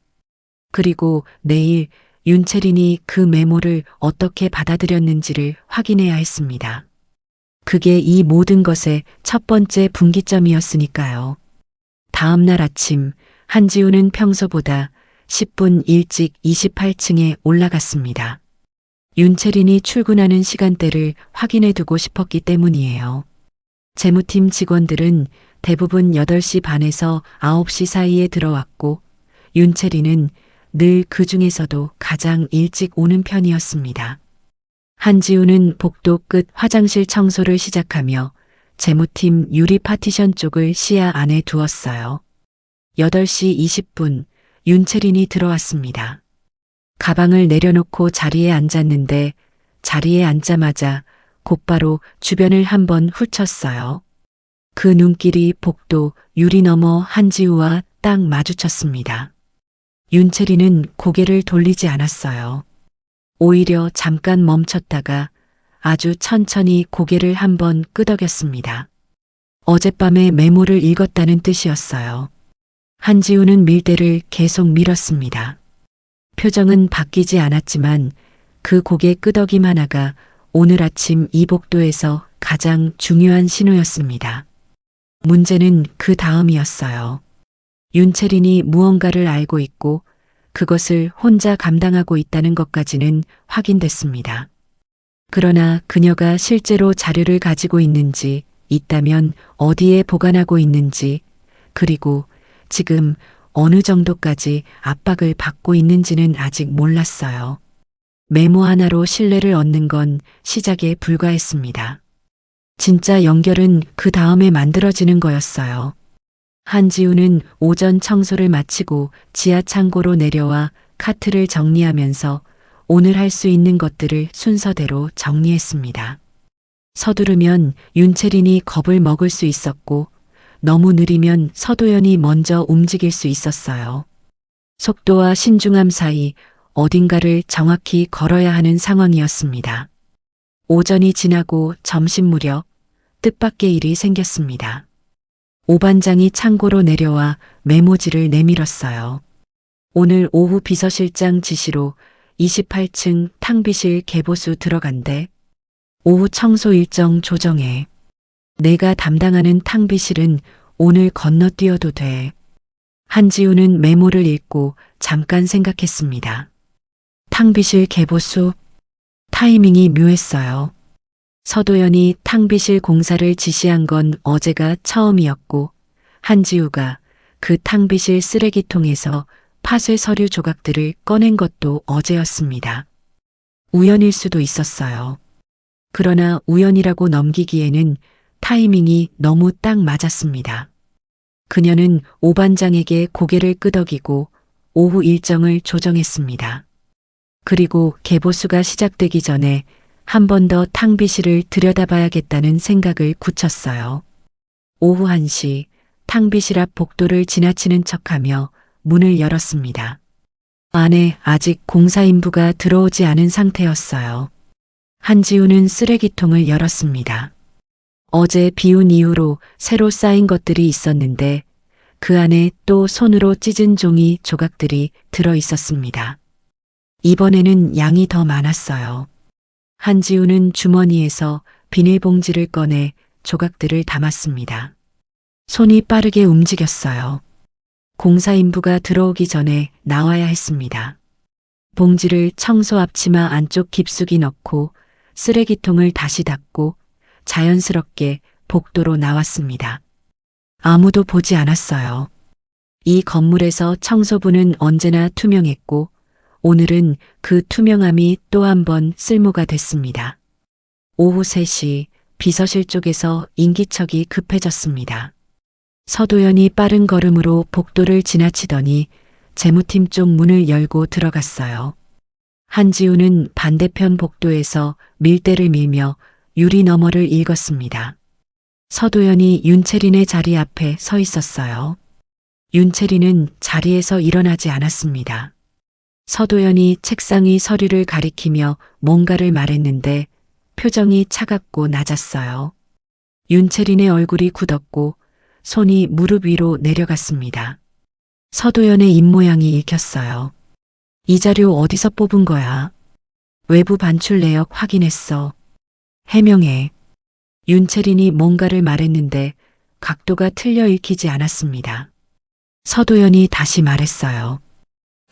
그리고 내일 윤채린이 그 메모를 어떻게 받아들였는지를 확인해야 했습니다. 그게 이 모든 것의 첫 번째 분기점이었으니까요. 다음 날 아침 한지우는 평소보다 10분 일찍 28층에 올라갔습니다. 윤채린이 출근하는 시간대를 확인해 두고 싶었기 때문이에요. 재무팀 직원들은 대부분 8시 반에서 9시 사이에 들어왔고 윤채린은 늘 그 중에서도 가장 일찍 오는 편이었습니다. 한지우는 복도 끝 화장실 청소를 시작하며 재무팀 유리 파티션 쪽을 시야 안에 두었어요. 8시 20분 윤채린이 들어왔습니다. 가방을 내려놓고 자리에 앉았는데 자리에 앉자마자 곧바로 주변을 한번 훑었어요. 그 눈길이 복도 유리 너머 한지우와 딱 마주쳤습니다. 윤채린은 고개를 돌리지 않았어요. 오히려 잠깐 멈췄다가 아주 천천히 고개를 한번 끄덕였습니다. 어젯밤에 메모를 읽었다는 뜻이었어요. 한지우는 밀대를 계속 밀었습니다. 표정은 바뀌지 않았지만 그 고개 끄덕임 하나가 오늘 아침 이 복도에서 가장 중요한 신호였습니다. 문제는 그 다음이었어요. 윤채린이 무언가를 알고 있고 그것을 혼자 감당하고 있다는 것까지는 확인됐습니다. 그러나 그녀가 실제로 자료를 가지고 있는지, 있다면 어디에 보관하고 있는지, 그리고 지금 어느 정도까지 압박을 받고 있는지는 아직 몰랐어요. 메모 하나로 신뢰를 얻는 건 시작에 불과했습니다. 진짜 연결은 그 다음에 만들어지는 거였어요. 한지우는 오전 청소를 마치고 지하 창고로 내려와 카트를 정리하면서 오늘 할 수 있는 것들을 순서대로 정리했습니다. 서두르면 윤채린이 겁을 먹을 수 있었고 너무 느리면 서도연이 먼저 움직일 수 있었어요. 속도와 신중함 사이 어딘가를 정확히 걸어야 하는 상황이었습니다. 오전이 지나고 점심 무렵 뜻밖의 일이 생겼습니다. 오 반장이 창고로 내려와 메모지를 내밀었어요. 오늘 오후 비서실장 지시로 28층 탕비실 개보수 들어간대. 오후 청소 일정 조정해. 내가 담당하는 탕비실은 오늘 건너뛰어도 돼. 한지우는 메모를 읽고 잠깐 생각했습니다. 탕비실 개보수? 타이밍이 묘했어요. 서도연이 탕비실 공사를 지시한 건 어제가 처음이었고 한지우가 그 탕비실 쓰레기통에서 파쇄 서류 조각들을 꺼낸 것도 어제였습니다. 우연일 수도 있었어요. 그러나 우연이라고 넘기기에는 타이밍이 너무 딱 맞았습니다. 그녀는 오 반장에게 고개를 끄덕이고 오후 일정을 조정했습니다. 그리고 개보수가 시작되기 전에 한 번 더 탕비실을 들여다봐야겠다는 생각을 굳혔어요. 오후 1시 탕비실 앞 복도를 지나치는 척하며 문을 열었습니다. 안에 아직 공사인부가 들어오지 않은 상태였어요. 한지우는 쓰레기통을 열었습니다. 어제 비운 이후로 새로 쌓인 것들이 있었는데 그 안에 또 손으로 찢은 종이 조각들이 들어 있었습니다. 이번에는 양이 더 많았어요. 한지우는 주머니에서 비닐봉지를 꺼내 조각들을 담았습니다. 손이 빠르게 움직였어요. 공사인부가 들어오기 전에 나와야 했습니다. 봉지를 청소 앞치마 안쪽 깊숙이 넣고 쓰레기통을 다시 닫고 자연스럽게 복도로 나왔습니다. 아무도 보지 않았어요. 이 건물에서 청소부는 언제나 투명했고 오늘은 그 투명함이 또 한 번 쓸모가 됐습니다. 오후 3시 비서실 쪽에서 인기척이 급해졌습니다. 서도연이 빠른 걸음으로 복도를 지나치더니 재무팀 쪽 문을 열고 들어갔어요. 한지우는 반대편 복도에서 밀대를 밀며 유리 너머를 읽었습니다. 서도연이 윤채린의 자리 앞에 서 있었어요. 윤채린은 자리에서 일어나지 않았습니다. 서도연이 책상 위 서류를 가리키며 뭔가를 말했는데 표정이 차갑고 낮았어요. 윤채린의 얼굴이 굳었고 손이 무릎 위로 내려갔습니다. 서도연의 입모양이 읽혔어요. 이 자료 어디서 뽑은 거야? 외부 반출 내역 확인했어. 해명해. 윤채린이 뭔가를 말했는데 각도가 틀려 읽히지 않았습니다. 서도연이 다시 말했어요.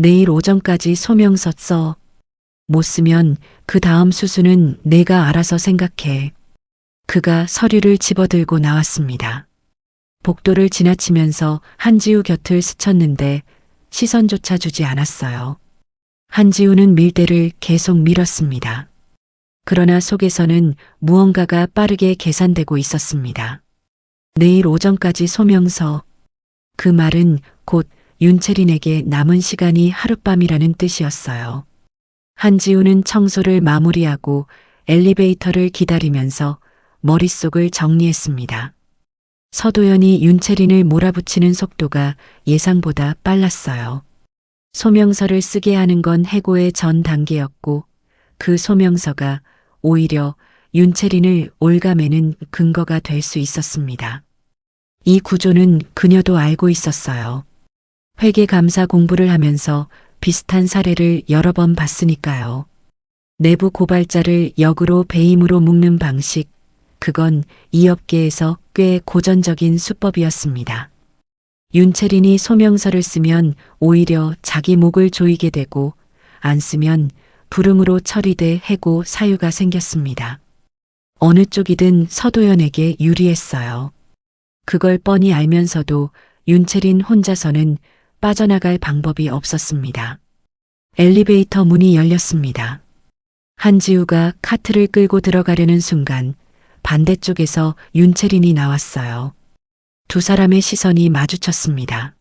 내일 오전까지 소명서 써. 못 쓰면 그 다음 수수는 내가 알아서 생각해. 그가 서류를 집어들고 나왔습니다. 복도를 지나치면서 한지우 곁을 스쳤는데 시선조차 주지 않았어요. 한지우는 밀대를 계속 밀었습니다. 그러나 속에서는 무언가가 빠르게 계산되고 있었습니다. 내일 오전까지 소명서. 그 말은 곧 윤채린에게 남은 시간이 하룻밤이라는 뜻이었어요. 한지우는 청소를 마무리하고 엘리베이터를 기다리면서 머릿속을 정리했습니다. 서도연이 윤채린을 몰아붙이는 속도가 예상보다 빨랐어요. 소명서를 쓰게 하는 건 해고의 전 단계였고 그 소명서가 오히려 윤채린을 올가매는 근거가 될 수 있었습니다. 이 구조는 그녀도 알고 있었어요. 회계감사 공부를 하면서 비슷한 사례를 여러 번 봤으니까요. 내부 고발자를 역으로 배임으로 묶는 방식, 그건 이 업계에서 꽤 고전적인 수법이었습니다. 윤채린이 소명서를 쓰면 오히려 자기 목을 조이게 되고 안 쓰면 불응으로 처리돼 해고 사유가 생겼습니다. 어느 쪽이든 서도연에게 유리했어요. 그걸 뻔히 알면서도 윤채린 혼자서는 빠져나갈 방법이 없었습니다. 엘리베이터 문이 열렸습니다. 한지우가 카트를 끌고 들어가려는 순간 반대쪽에서 윤채린이 나왔어요. 두 사람의 시선이 마주쳤습니다.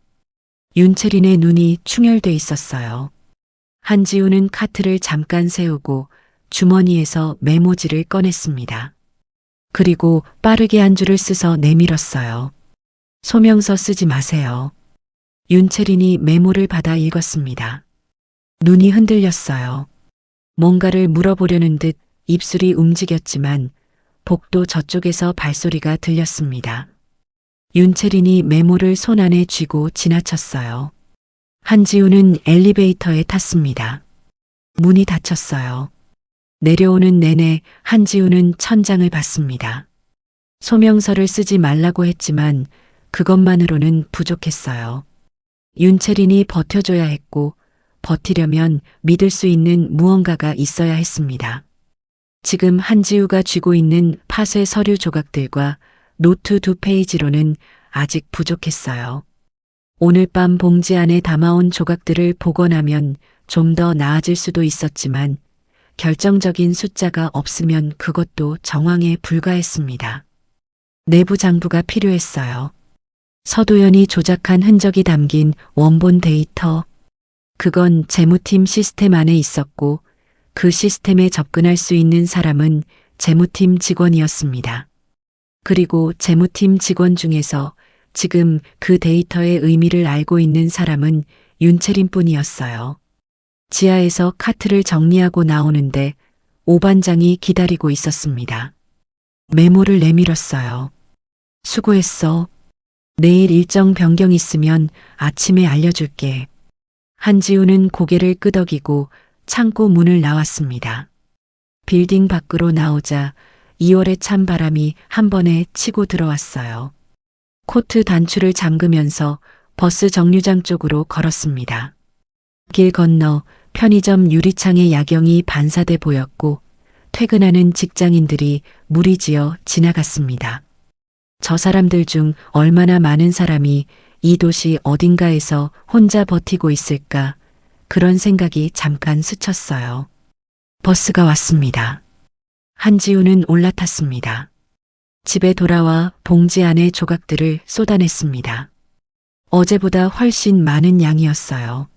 윤채린의 눈이 충혈돼 있었어요. 한지우는 카트를 잠깐 세우고 주머니에서 메모지를 꺼냈습니다. 그리고 빠르게 한 줄을 쓰서 내밀었어요. 소명서 쓰지 마세요. 윤채린이 메모를 받아 읽었습니다. 눈이 흔들렸어요. 뭔가를 물어보려는 듯 입술이 움직였지만 복도 저쪽에서 발소리가 들렸습니다. 윤채린이 메모를 손 안에 쥐고 지나쳤어요. 한지우는 엘리베이터에 탔습니다. 문이 닫혔어요. 내려오는 내내 한지우는 천장을 봤습니다. 소명서를 쓰지 말라고 했지만 그것만으로는 부족했어요. 윤채린이 버텨줘야 했고 버티려면 믿을 수 있는 무언가가 있어야 했습니다. 지금 한지우가 쥐고 있는 파쇄 서류 조각들과 노트 2페이지로는 아직 부족했어요. 오늘 밤 봉지 안에 담아온 조각들을 복원하면 좀 더 나아질 수도 있었지만 결정적인 숫자가 없으면 그것도 정황에 불과했습니다. 내부 장부가 필요했어요. 서도연이 조작한 흔적이 담긴 원본 데이터. 그건 재무팀 시스템 안에 있었고 그 시스템에 접근할 수 있는 사람은 재무팀 직원이었습니다. 그리고 재무팀 직원 중에서 지금 그 데이터의 의미를 알고 있는 사람은 윤채린 뿐이었어요. 지하에서 카트를 정리하고 나오는데 오 반장이 기다리고 있었습니다. 메모를 내밀었어요. 수고했어. 내일 일정 변경 있으면 아침에 알려줄게. 한지우는 고개를 끄덕이고 창고 문을 나왔습니다. 빌딩 밖으로 나오자 2월의 찬 바람이 한 번에 치고 들어왔어요. 코트 단추를 잠그면서 버스 정류장 쪽으로 걸었습니다. 길 건너 편의점 유리창에 야경이 반사돼 보였고 퇴근하는 직장인들이 무리지어 지나갔습니다. 저 사람들 중 얼마나 많은 사람이 이 도시 어딘가에서 혼자 버티고 있을까 그런 생각이 잠깐 스쳤어요. 버스가 왔습니다. 한지우는 올라탔습니다. 집에 돌아와 봉지 안에 조각들을 쏟아냈습니다. 어제보다 훨씬 많은 양이었어요.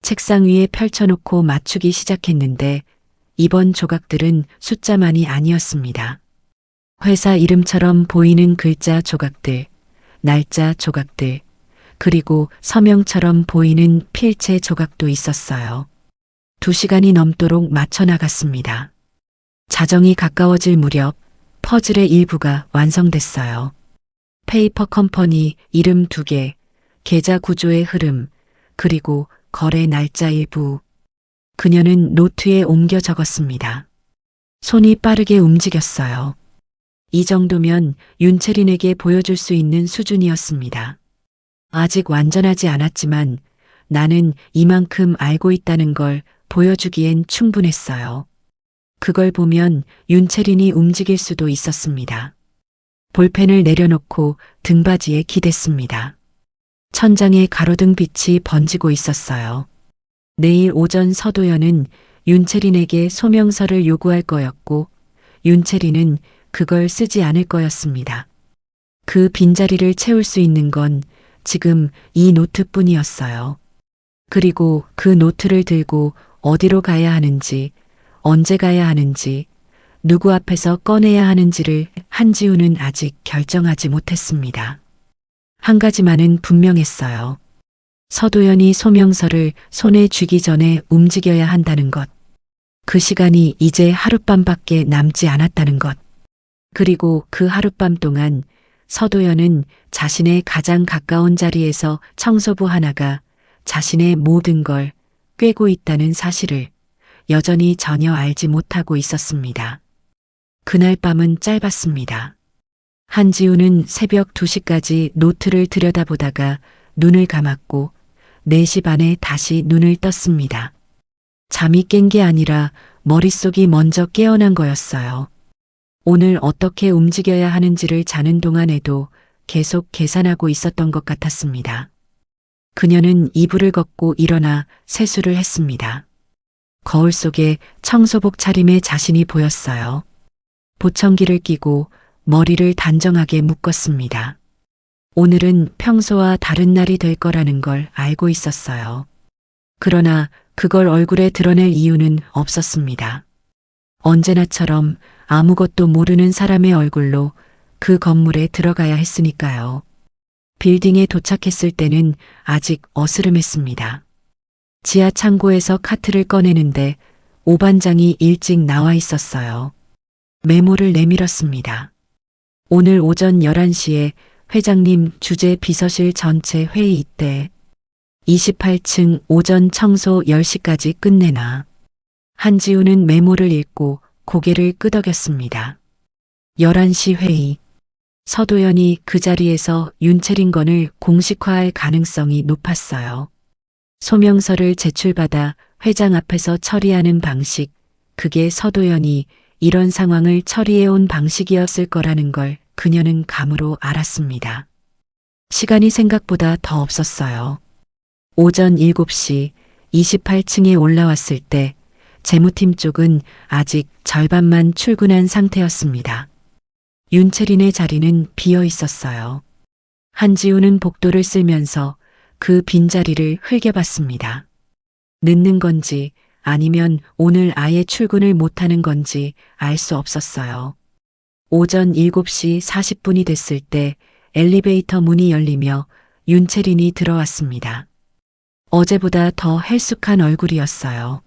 책상 위에 펼쳐놓고 맞추기 시작했는데 이번 조각들은 숫자만이 아니었습니다. 회사 이름처럼 보이는 글자 조각들, 날짜 조각들, 그리고 서명처럼 보이는 필체 조각도 있었어요. 2시간이 넘도록 맞춰 나갔습니다. 자정이 가까워질 무렵 퍼즐의 일부가 완성됐어요. 페이퍼 컴퍼니 이름 2개, 계좌 구조의 흐름, 그리고 거래 날짜 일부. 그녀는 노트에 옮겨 적었습니다. 손이 빠르게 움직였어요. 이 정도면 윤채린에게 보여줄 수 있는 수준이었습니다. 아직 완전하지 않았지만 나는 이만큼 알고 있다는 걸 보여주기엔 충분했어요. 그걸 보면 윤채린이 움직일 수도 있었습니다. 볼펜을 내려놓고 등받이에 기댔습니다. 천장에 가로등 빛이 번지고 있었어요. 내일 오전 서도연은 윤채린에게 소명서를 요구할 거였고 윤채린은 그걸 쓰지 않을 거였습니다. 그 빈자리를 채울 수 있는 건 지금 이 노트뿐이었어요. 그리고 그 노트를 들고 어디로 가야 하는지, 언제 가야 하는지, 누구 앞에서 꺼내야 하는지를 한지우는 아직 결정하지 못했습니다. 한 가지만은 분명했어요. 서도연이 소명서를 손에 쥐기 전에 움직여야 한다는 것. 그 시간이 이제 하룻밤밖에 남지 않았다는 것. 그리고 그 하룻밤 동안 서도연은 자신의 가장 가까운 자리에서 청소부 하나가 자신의 모든 걸 꿰고 있다는 사실을 여전히 전혀 알지 못하고 있었습니다. 그날 밤은 짧았습니다. 한지우는 새벽 2시까지 노트를 들여다보다가 눈을 감았고 4시 반에 다시 눈을 떴습니다. 잠이 깬 게 아니라 머릿속이 먼저 깨어난 거였어요. 오늘 어떻게 움직여야 하는지를 자는 동안에도 계속 계산하고 있었던 것 같았습니다. 그녀는 이불을 걷고 일어나 세수를 했습니다. 거울 속에 청소복 차림의 자신이 보였어요. 보청기를 끼고 머리를 단정하게 묶었습니다. 오늘은 평소와 다른 날이 될 거라는 걸 알고 있었어요. 그러나 그걸 얼굴에 드러낼 이유는 없었습니다. 언제나처럼 아무것도 모르는 사람의 얼굴로 그 건물에 들어가야 했으니까요. 빌딩에 도착했을 때는 아직 어스름했습니다. 지하 창고에서 카트를 꺼내는데 오 반장이 일찍 나와 있었어요. 메모를 내밀었습니다. 오늘 오전 11시에 회장님 주재 비서실 전체 회의 있대. 28층 오전 청소 10시까지 끝내놔. 한지우는 메모를 읽고 고개를 끄덕였습니다. 11시 회의. 서도연이 그 자리에서 윤채린 건을 공식화할 가능성이 높았어요. 소명서를 제출받아 회장 앞에서 처리하는 방식, 그게 서도연이 이런 상황을 처리해온 방식이었을 거라는 걸 그녀는 감으로 알았습니다. 시간이 생각보다 더 없었어요. 오전 7시 28층에 올라왔을 때 재무팀 쪽은 아직 절반만 출근한 상태였습니다. 윤채린의 자리는 비어 있었어요. 한지우는 복도를 쓸면서 그 빈자리를 흘겨봤습니다. 늦는 건지 아니면 오늘 아예 출근을 못하는 건지 알 수 없었어요. 오전 7시 40분이 됐을 때 엘리베이터 문이 열리며 윤채린이 들어왔습니다. 어제보다 더 헬쑥한 얼굴이었어요.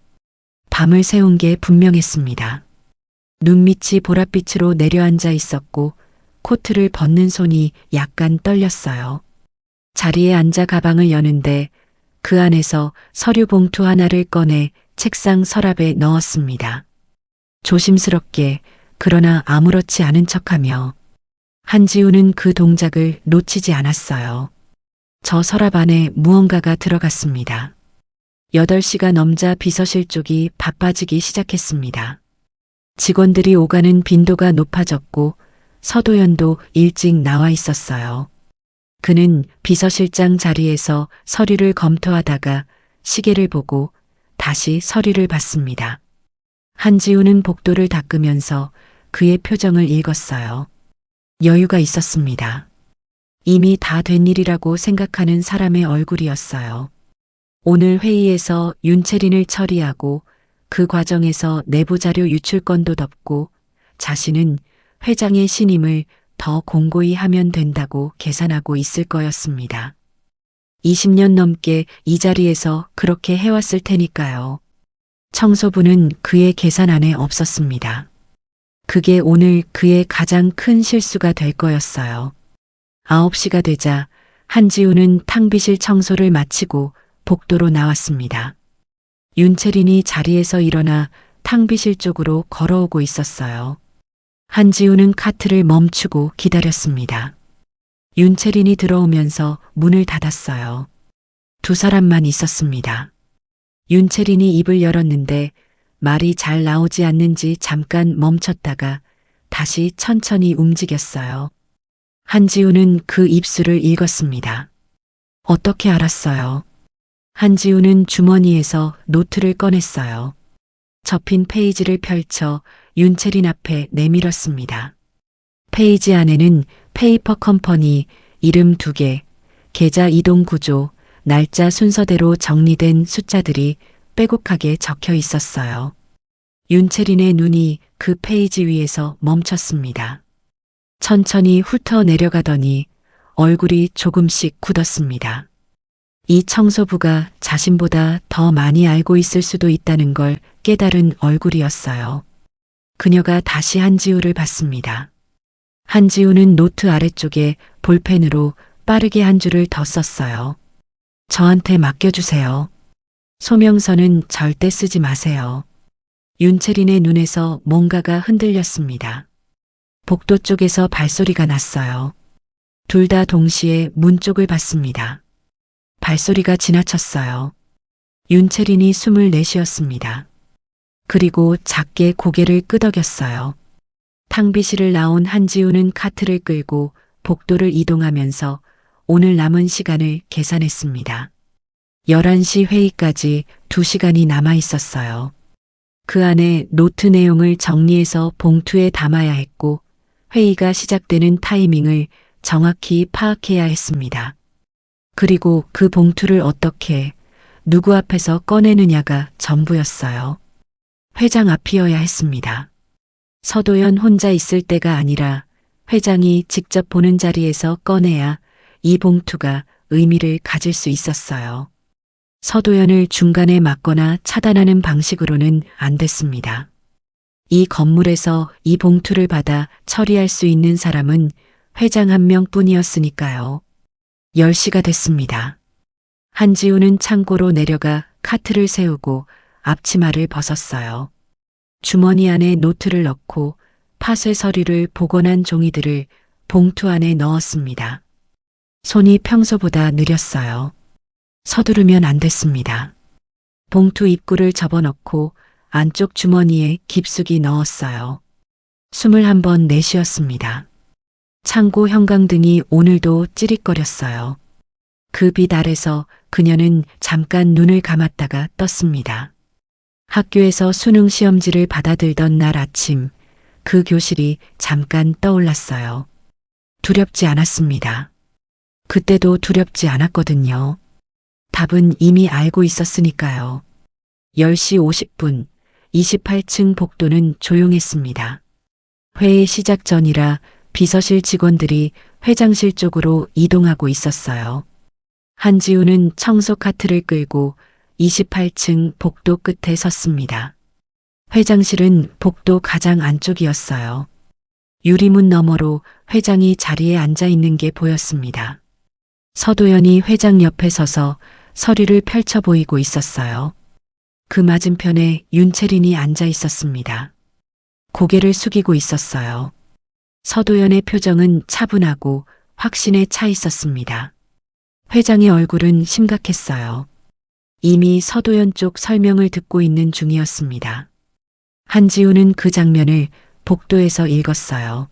밤을 새운 게 분명했습니다. 눈밑이 보랏빛으로 내려앉아 있었고 코트를 벗는 손이 약간 떨렸어요. 자리에 앉아 가방을 여는데 그 안에서 서류 봉투 하나를 꺼내 책상 서랍에 넣었습니다. 조심스럽게 그러나 아무렇지 않은 척하며 한지우는 그 동작을 놓치지 않았어요. 저 서랍 안에 무언가가 들어갔습니다. 8시가 넘자 비서실 쪽이 바빠지기 시작했습니다. 직원들이 오가는 빈도가 높아졌고 서도연도 일찍 나와 있었어요. 그는 비서실장 자리에서 서류를 검토하다가 시계를 보고 다시 서류를 봤습니다. 한지우는 복도를 닦으면서 그의 표정을 읽었어요. 여유가 있었습니다. 이미 다 된 일이라고 생각하는 사람의 얼굴이었어요. 오늘 회의에서 윤채린을 처리하고 그 과정에서 내부 자료 유출 건도 덮고 자신은 회장의 신임을 더 공고히 하면 된다고 계산하고 있을 거였습니다. 20년 넘게 이 자리에서 그렇게 해왔을 테니까요. 청소부는 그의 계산 안에 없었습니다. 그게 오늘 그의 가장 큰 실수가 될 거였어요. 9시가 되자 한지우는 탕비실 청소를 마치고 복도로 나왔습니다. 윤채린이 자리에서 일어나 탕비실 쪽으로 걸어오고 있었어요. 한지우는 카트를 멈추고 기다렸습니다. 윤채린이 들어오면서 문을 닫았어요. 두 사람만 있었습니다. 윤채린이 입을 열었는데 말이 잘 나오지 않는지 잠깐 멈췄다가 다시 천천히 움직였어요. 한지우는 그 입술을 읽었습니다. 어떻게 알았어요? 한지우는 주머니에서 노트를 꺼냈어요. 접힌 페이지를 펼쳐 윤채린 앞에 내밀었습니다. 페이지 안에는 페이퍼 컴퍼니 이름 2개, 계좌 이동 구조, 날짜 순서대로 정리된 숫자들이 빼곡하게 적혀 있었어요. 윤채린의 눈이 그 페이지 위에서 멈췄습니다. 천천히 훑어 내려가더니 얼굴이 조금씩 굳었습니다. 이 청소부가 자신보다 더 많이 알고 있을 수도 있다는 걸 깨달은 얼굴이었어요. 그녀가 다시 한지우를 봤습니다. 한지우는 노트 아래쪽에 볼펜으로 빠르게 한 줄을 더 썼어요. 저한테 맡겨주세요. 소명서는 절대 쓰지 마세요. 윤채린의 눈에서 뭔가가 흔들렸습니다. 복도 쪽에서 발소리가 났어요. 둘 다 동시에 문 쪽을 봤습니다. 발소리가 지나쳤어요. 윤채린이 숨을 내쉬었습니다. 그리고 작게 고개를 끄덕였어요. 탕비실을 나온 한지우는 카트를 끌고 복도를 이동하면서 오늘 남은 시간을 계산했습니다. 11시 회의까지 2시간이 남아 있었어요. 그 안에 노트 내용을 정리해서 봉투에 담아야 했고 회의가 시작되는 타이밍을 정확히 파악해야 했습니다. 그리고 그 봉투를 어떻게, 누구 앞에서 꺼내느냐가 전부였어요. 회장 앞이어야 했습니다. 서도연 혼자 있을 때가 아니라 회장이 직접 보는 자리에서 꺼내야 이 봉투가 의미를 가질 수 있었어요. 서도연을 중간에 막거나 차단하는 방식으로는 안 됐습니다. 이 건물에서 이 봉투를 받아 처리할 수 있는 사람은 회장 한 명뿐이었으니까요. 10시가 됐습니다. 한지우는 창고로 내려가 카트를 세우고 앞치마를 벗었어요. 주머니 안에 노트를 넣고 파쇄 서류를 복원한 종이들을 봉투 안에 넣었습니다. 손이 평소보다 느렸어요. 서두르면 안 됐습니다. 봉투 입구를 접어넣고 안쪽 주머니에 깊숙이 넣었어요. 21번 내쉬었습니다. 창고 형광등이 오늘도 찌릿거렸어요. 그 빛 아래서 그녀는 잠깐 눈을 감았다가 떴습니다. 학교에서 수능 시험지를 받아들던 날 아침, 그 교실이 잠깐 떠올랐어요. 두렵지 않았습니다. 그때도 두렵지 않았거든요. 답은 이미 알고 있었으니까요. 10시 50분, 28층 복도는 조용했습니다. 회의 시작 전이라 비서실 직원들이 회장실 쪽으로 이동하고 있었어요. 한지우는 청소 카트를 끌고 28층 복도 끝에 섰습니다. 회장실은 복도 가장 안쪽이었어요. 유리문 너머로 회장이 자리에 앉아 있는 게 보였습니다. 서도연이 회장 옆에 서서 서류를 펼쳐 보이고 있었어요. 그 맞은편에 윤채린이 앉아 있었습니다. 고개를 숙이고 있었어요. 서도연의 표정은 차분하고 확신에 차 있었습니다. 회장의 얼굴은 심각했어요. 이미 서도연 쪽 설명을 듣고 있는 중이었습니다. 한지우는 그 장면을 복도에서 읽었어요.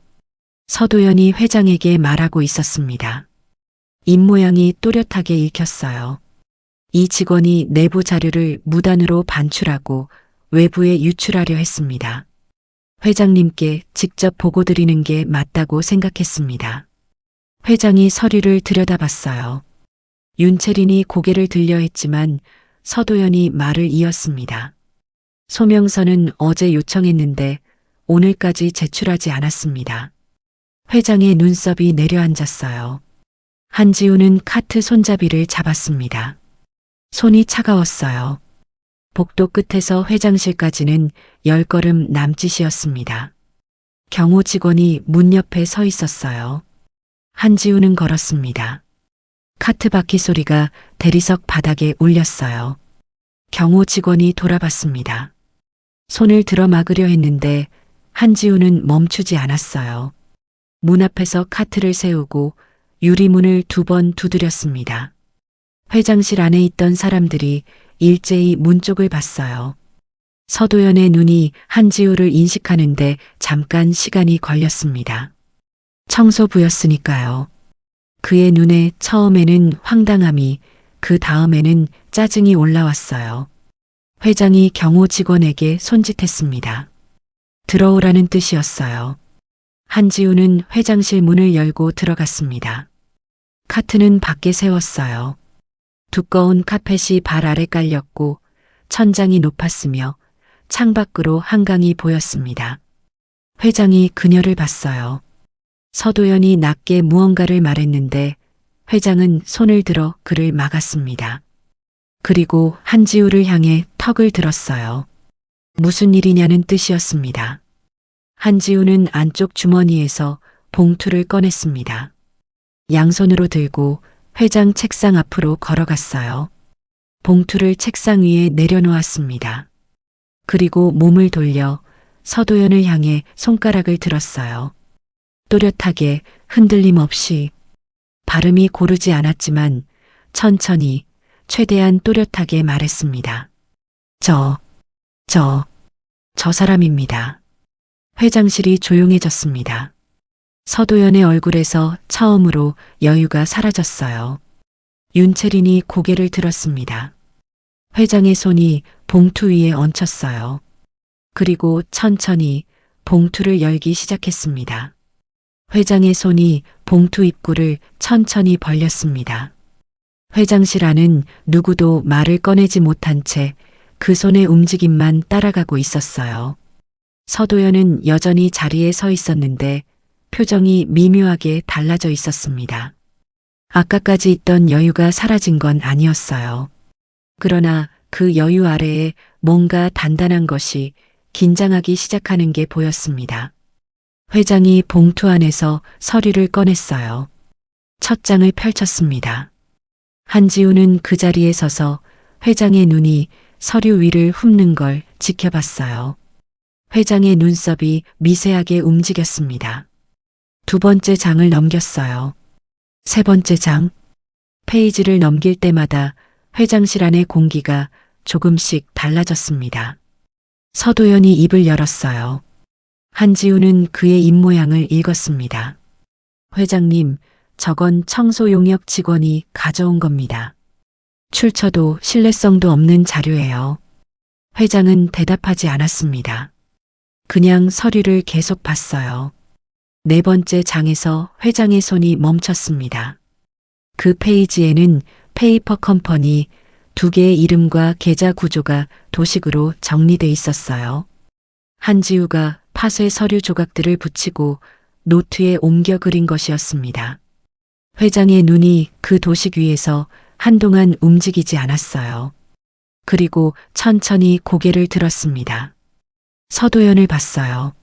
서도연이 회장에게 말하고 있었습니다. 입모양이 또렷하게 읽혔어요. 이 직원이 내부 자료를 무단으로 반출하고 외부에 유출하려 했습니다. 회장님께 직접 보고 드리는 게 맞다고 생각했습니다. 회장이 서류를 들여다봤어요. 윤채린이 고개를 들려 했지만 서도연이 말을 이었습니다. 소명서는 어제 요청했는데 오늘까지 제출하지 않았습니다. 회장의 눈썹이 내려앉았어요. 한지우는 카트 손잡이를 잡았습니다. 손이 차가웠어요. 복도 끝에서 회장실까지는 10걸음 남짓이었습니다. 경호 직원이 문 옆에 서 있었어요. 한지우는 걸었습니다. 카트 바퀴 소리가 대리석 바닥에 울렸어요. 경호 직원이 돌아봤습니다. 손을 들어 막으려 했는데 한지우는 멈추지 않았어요. 문 앞에서 카트를 세우고 유리문을 2번 두드렸습니다. 회장실 안에 있던 사람들이 일제히 문 쪽을 봤어요. 서도연의 눈이 한지우를 인식하는데 잠깐 시간이 걸렸습니다. 청소부였으니까요. 그의 눈에 처음에는 황당함이, 그 다음에는 짜증이 올라왔어요. 회장이 경호 직원에게 손짓했습니다. 들어오라는 뜻이었어요. 한지우는 회장실 문을 열고 들어갔습니다. 카트는 밖에 세웠어요. 두꺼운 카펫이 발 아래 깔렸고 천장이 높았으며 창밖으로 한강이 보였습니다. 회장이 그녀를 봤어요. 서도연이 낮게 무언가를 말했는데 회장은 손을 들어 그를 막았습니다. 그리고 한지우를 향해 턱을 들었어요. 무슨 일이냐는 뜻이었습니다. 한지우는 안쪽 주머니에서 봉투를 꺼냈습니다. 양손으로 들고 회장 책상 앞으로 걸어갔어요. 봉투를 책상 위에 내려놓았습니다. 그리고 몸을 돌려 서도연을 향해 손가락을 들었어요. 또렷하게 흔들림 없이, 발음이 고르지 않았지만 천천히 최대한 또렷하게 말했습니다. 저 사람입니다. 회장실이 조용해졌습니다. 서도연의 얼굴에서 처음으로 여유가 사라졌어요. 윤채린이 고개를 들었습니다. 회장의 손이 봉투 위에 얹혔어요. 그리고 천천히 봉투를 열기 시작했습니다. 회장의 손이 봉투 입구를 천천히 벌렸습니다. 회장실 안은 누구도 말을 꺼내지 못한 채 그 손의 움직임만 따라가고 있었어요. 서도연은 여전히 자리에 서 있었는데 표정이 미묘하게 달라져 있었습니다. 아까까지 있던 여유가 사라진 건 아니었어요. 그러나 그 여유 아래에 뭔가 단단한 것이 긴장하기 시작하는 게 보였습니다. 회장이 봉투 안에서 서류를 꺼냈어요. 첫 장을 펼쳤습니다. 한지우는 그 자리에 서서 회장의 눈이 서류 위를 훑는 걸 지켜봤어요. 회장의 눈썹이 미세하게 움직였습니다. 두 번째 장을 넘겼어요. 세 번째 장. 페이지를 넘길 때마다 회장실 안의 공기가 조금씩 달라졌습니다. 서도연이 입을 열었어요. 한지우는 그의 입모양을 읽었습니다. 회장님, 저건 청소 용역 직원이 가져온 겁니다. 출처도 신뢰성도 없는 자료예요. 회장은 대답하지 않았습니다. 그냥 서류를 계속 봤어요. 네 번째 장에서 회장의 손이 멈췄습니다. 그 페이지에는 페이퍼 컴퍼니 두 개의 이름과 계좌 구조가 도식으로 정리돼 있었어요. 한지우가 파쇄 서류 조각들을 붙이고 노트에 옮겨 그린 것이었습니다. 회장의 눈이 그 도식 위에서 한동안 움직이지 않았어요. 그리고 천천히 고개를 들었습니다. 서도연을 봤어요.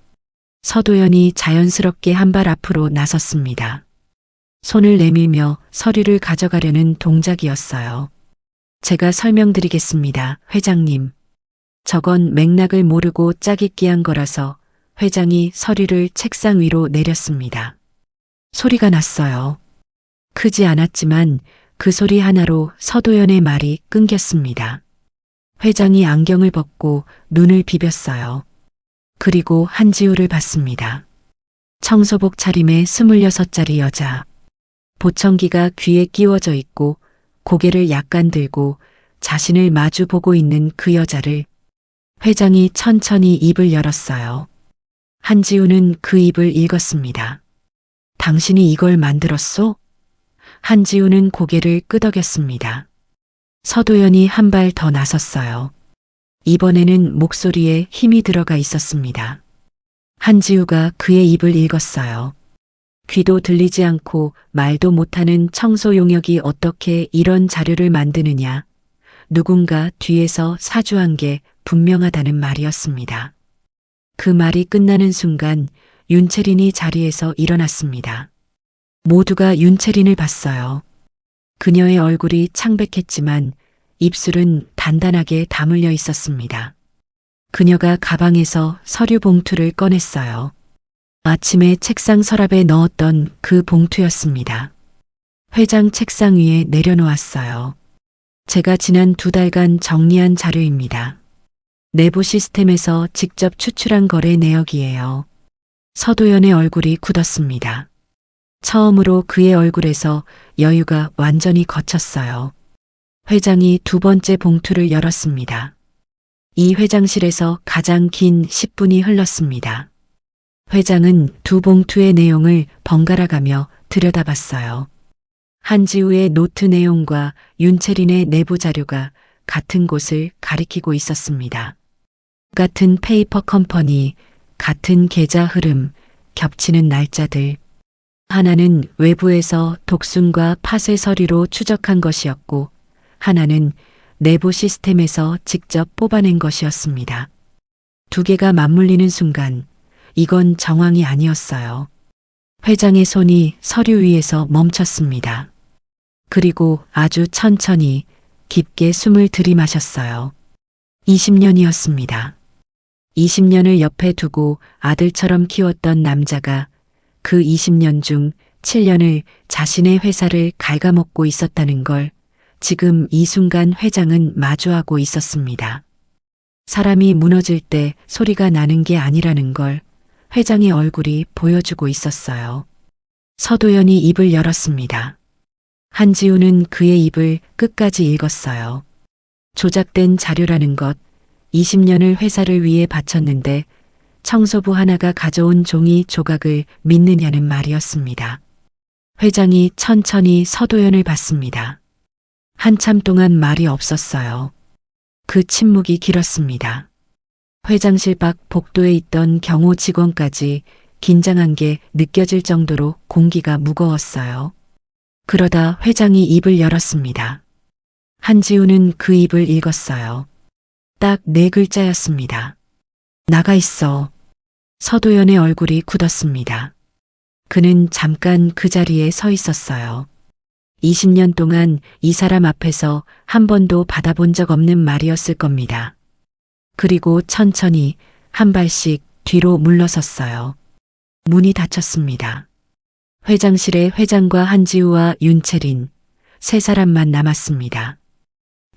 서도연이 자연스럽게 한 발 앞으로 나섰습니다. 손을 내밀며 서류를 가져가려는 동작이었어요. 제가 설명드리겠습니다, 회장님. 저건 맥락을 모르고 짜깁기한 거라서. 회장이 서류를 책상 위로 내렸습니다. 소리가 났어요. 크지 않았지만 그 소리 하나로 서도연의 말이 끊겼습니다. 회장이 안경을 벗고 눈을 비볐어요. 그리고 한지우를 봤습니다. 청소복 차림의 26살짜리 여자. 보청기가 귀에 끼워져 있고 고개를 약간 들고 자신을 마주 보고 있는 그 여자를. 회장이 천천히 입을 열었어요. 한지우는 그 입을 읽었습니다. 당신이 이걸 만들었소? 한지우는 고개를 끄덕였습니다. 서도연이 한 발 더 나섰어요. 이번에는 목소리에 힘이 들어가 있었습니다. 한지우가 그의 입을 읽었어요. 귀도 들리지 않고 말도 못하는 청소 용역이 어떻게 이런 자료를 만드느냐. 누군가 뒤에서 사주한 게 분명하다는 말이었습니다. 그 말이 끝나는 순간 윤채린이 자리에서 일어났습니다. 모두가 윤채린을 봤어요. 그녀의 얼굴이 창백했지만 입술은 단단하게 다물려 있었습니다. 그녀가 가방에서 서류 봉투를 꺼냈어요. 아침에 책상 서랍에 넣었던 그 봉투였습니다. 회장 책상 위에 내려놓았어요. 제가 지난 2달간 정리한 자료입니다. 내부 시스템에서 직접 추출한 거래 내역이에요. 서도연의 얼굴이 굳었습니다. 처음으로 그의 얼굴에서 여유가 완전히 걷혔어요. 회장이 두 번째 봉투를 열었습니다. 이 회장실에서 가장 긴 10분이 흘렀습니다. 회장은 두 봉투의 내용을 번갈아가며 들여다봤어요. 한지우의 노트 내용과 윤채린의 내부 자료가 같은 곳을 가리키고 있었습니다. 같은 페이퍼 컴퍼니, 같은 계좌 흐름, 겹치는 날짜들. 하나는 외부에서 독순과 파쇄 서류로 추적한 것이었고, 하나는 내부 시스템에서 직접 뽑아낸 것이었습니다. 두 개가 맞물리는 순간, 이건 정황이 아니었어요. 회장의 손이 서류 위에서 멈췄습니다. 그리고 아주 천천히 깊게 숨을 들이마셨어요. 20년이었습니다. 20년을 옆에 두고 아들처럼 키웠던 남자가 그 20년 중 7년을 자신의 회사를 갉아먹고 있었다는 걸 지금 이 순간 회장은 마주하고 있었습니다. 사람이 무너질 때 소리가 나는 게 아니라는 걸 회장의 얼굴이 보여주고 있었어요. 서도연이 입을 열었습니다. 한지우는 그의 입을 끝까지 읽었어요. 조작된 자료라는 것, 20년을 회사를 위해 바쳤는데 청소부 하나가 가져온 종이 조각을 믿느냐는 말이었습니다. 회장이 천천히 서도연을 봤습니다. 한참 동안 말이 없었어요. 그 침묵이 길었습니다. 회장실 밖 복도에 있던 경호 직원까지 긴장한 게 느껴질 정도로 공기가 무거웠어요. 그러다 회장이 입을 열었습니다. 한지우는 그 입을 읽었어요. 딱 4글자였습니다. 나가 있어. 서도연의 얼굴이 굳었습니다. 그는 잠깐 그 자리에 서 있었어요. 20년 동안 이 사람 앞에서 한 번도 받아본 적 없는 말이었을 겁니다. 그리고 천천히 한 발씩 뒤로 물러섰어요. 문이 닫혔습니다. 회장실에 회장과 한지우와 윤채린, 3사람만 남았습니다.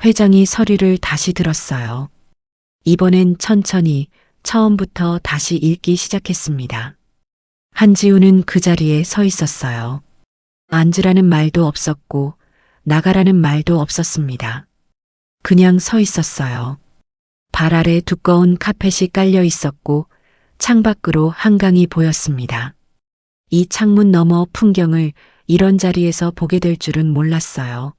회장이 서류를 다시 들었어요. 이번엔 천천히 처음부터 다시 읽기 시작했습니다. 한지우는 그 자리에 서 있었어요. 앉으라는 말도 없었고 나가라는 말도 없었습니다. 그냥 서 있었어요. 발 아래 두꺼운 카펫이 깔려 있었고 창밖으로 한강이 보였습니다. 이 창문 너머 풍경을 이런 자리에서 보게 될 줄은 몰랐어요.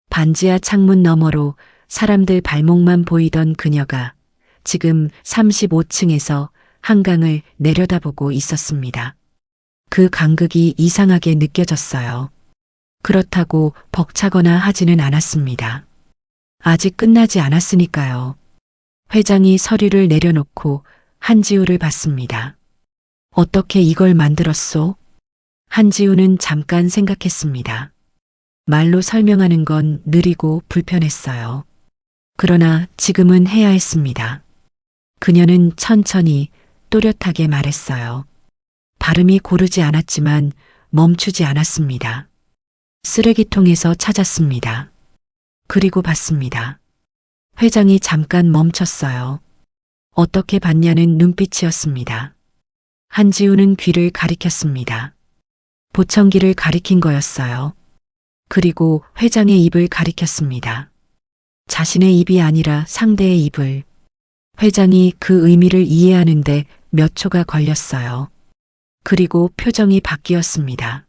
반지하 창문 너머로 사람들 발목만 보이던 그녀가 지금 35층에서 한강을 내려다보고 있었습니다. 그 간극이 이상하게 느껴졌어요. 그렇다고 벅차거나 하지는 않았습니다. 아직 끝나지 않았으니까요. 회장이 서류를 내려놓고 한지우를 봤습니다. 어떻게 이걸 만들었소? 한지우는 잠깐 생각했습니다. 말로 설명하는 건 느리고 불편했어요. 그러나 지금은 해야 했습니다. 그녀는 천천히 또렷하게 말했어요. 발음이 고르지 않았지만 멈추지 않았습니다. 쓰레기통에서 찾았습니다. 그리고 봤습니다. 회장이 잠깐 멈췄어요. 어떻게 봤냐는 눈빛이었습니다. 한지우는 귀를 가리켰습니다. 보청기를 가리킨 거였어요. 그리고 회장의 입을 가리켰습니다. 자신의 입이 아니라 상대의 입을. 회장이 그 의미를 이해하는데 몇 초가 걸렸어요. 그리고 표정이 바뀌었습니다.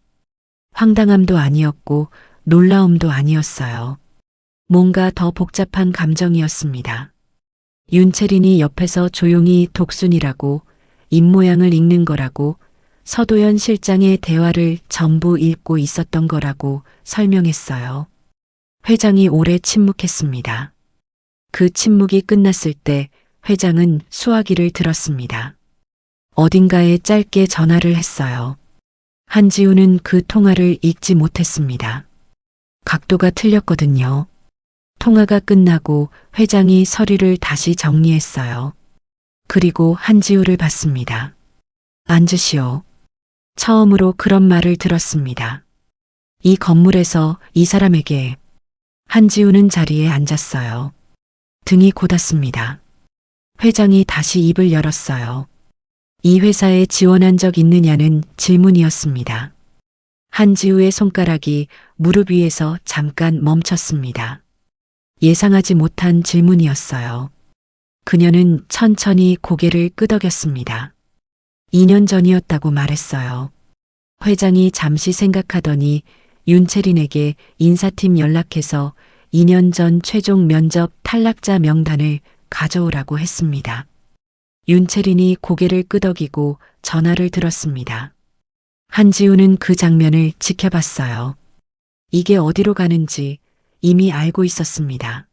황당함도 아니었고 놀라움도 아니었어요. 뭔가 더 복잡한 감정이었습니다. 윤채린이 옆에서 조용히 독순이라고, 입모양을 읽는 거라고, 서도연 실장의 대화를 전부 읽고 있었던 거라고 설명했어요. 회장이 오래 침묵했습니다. 그 침묵이 끝났을 때 회장은 수화기를 들었습니다. 어딘가에 짧게 전화를 했어요. 한지우는 그 통화를 읽지 못했습니다. 각도가 틀렸거든요. 통화가 끝나고 회장이 서류를 다시 정리했어요. 그리고 한지우를 봤습니다. 앉으시오. 처음으로 그런 말을 들었습니다. 이 건물에서 이 사람에게. 한지우는 자리에 앉았어요. 등이 곧았습니다. 회장이 다시 입을 열었어요. 이 회사에 지원한 적 있느냐는 질문이었습니다. 한지우의 손가락이 무릎 위에서 잠깐 멈췄습니다. 예상하지 못한 질문이었어요. 그녀는 천천히 고개를 끄덕였습니다. 2년 전이었다고 말했어요. 회장이 잠시 생각하더니 윤채린에게 인사팀 연락해서 2년 전 최종 면접 탈락자 명단을 가져오라고 했습니다. 윤채린이 고개를 끄덕이고 전화를 들었습니다. 한지우는 그 장면을 지켜봤어요. 이게 어디로 가는지 이미 알고 있었습니다.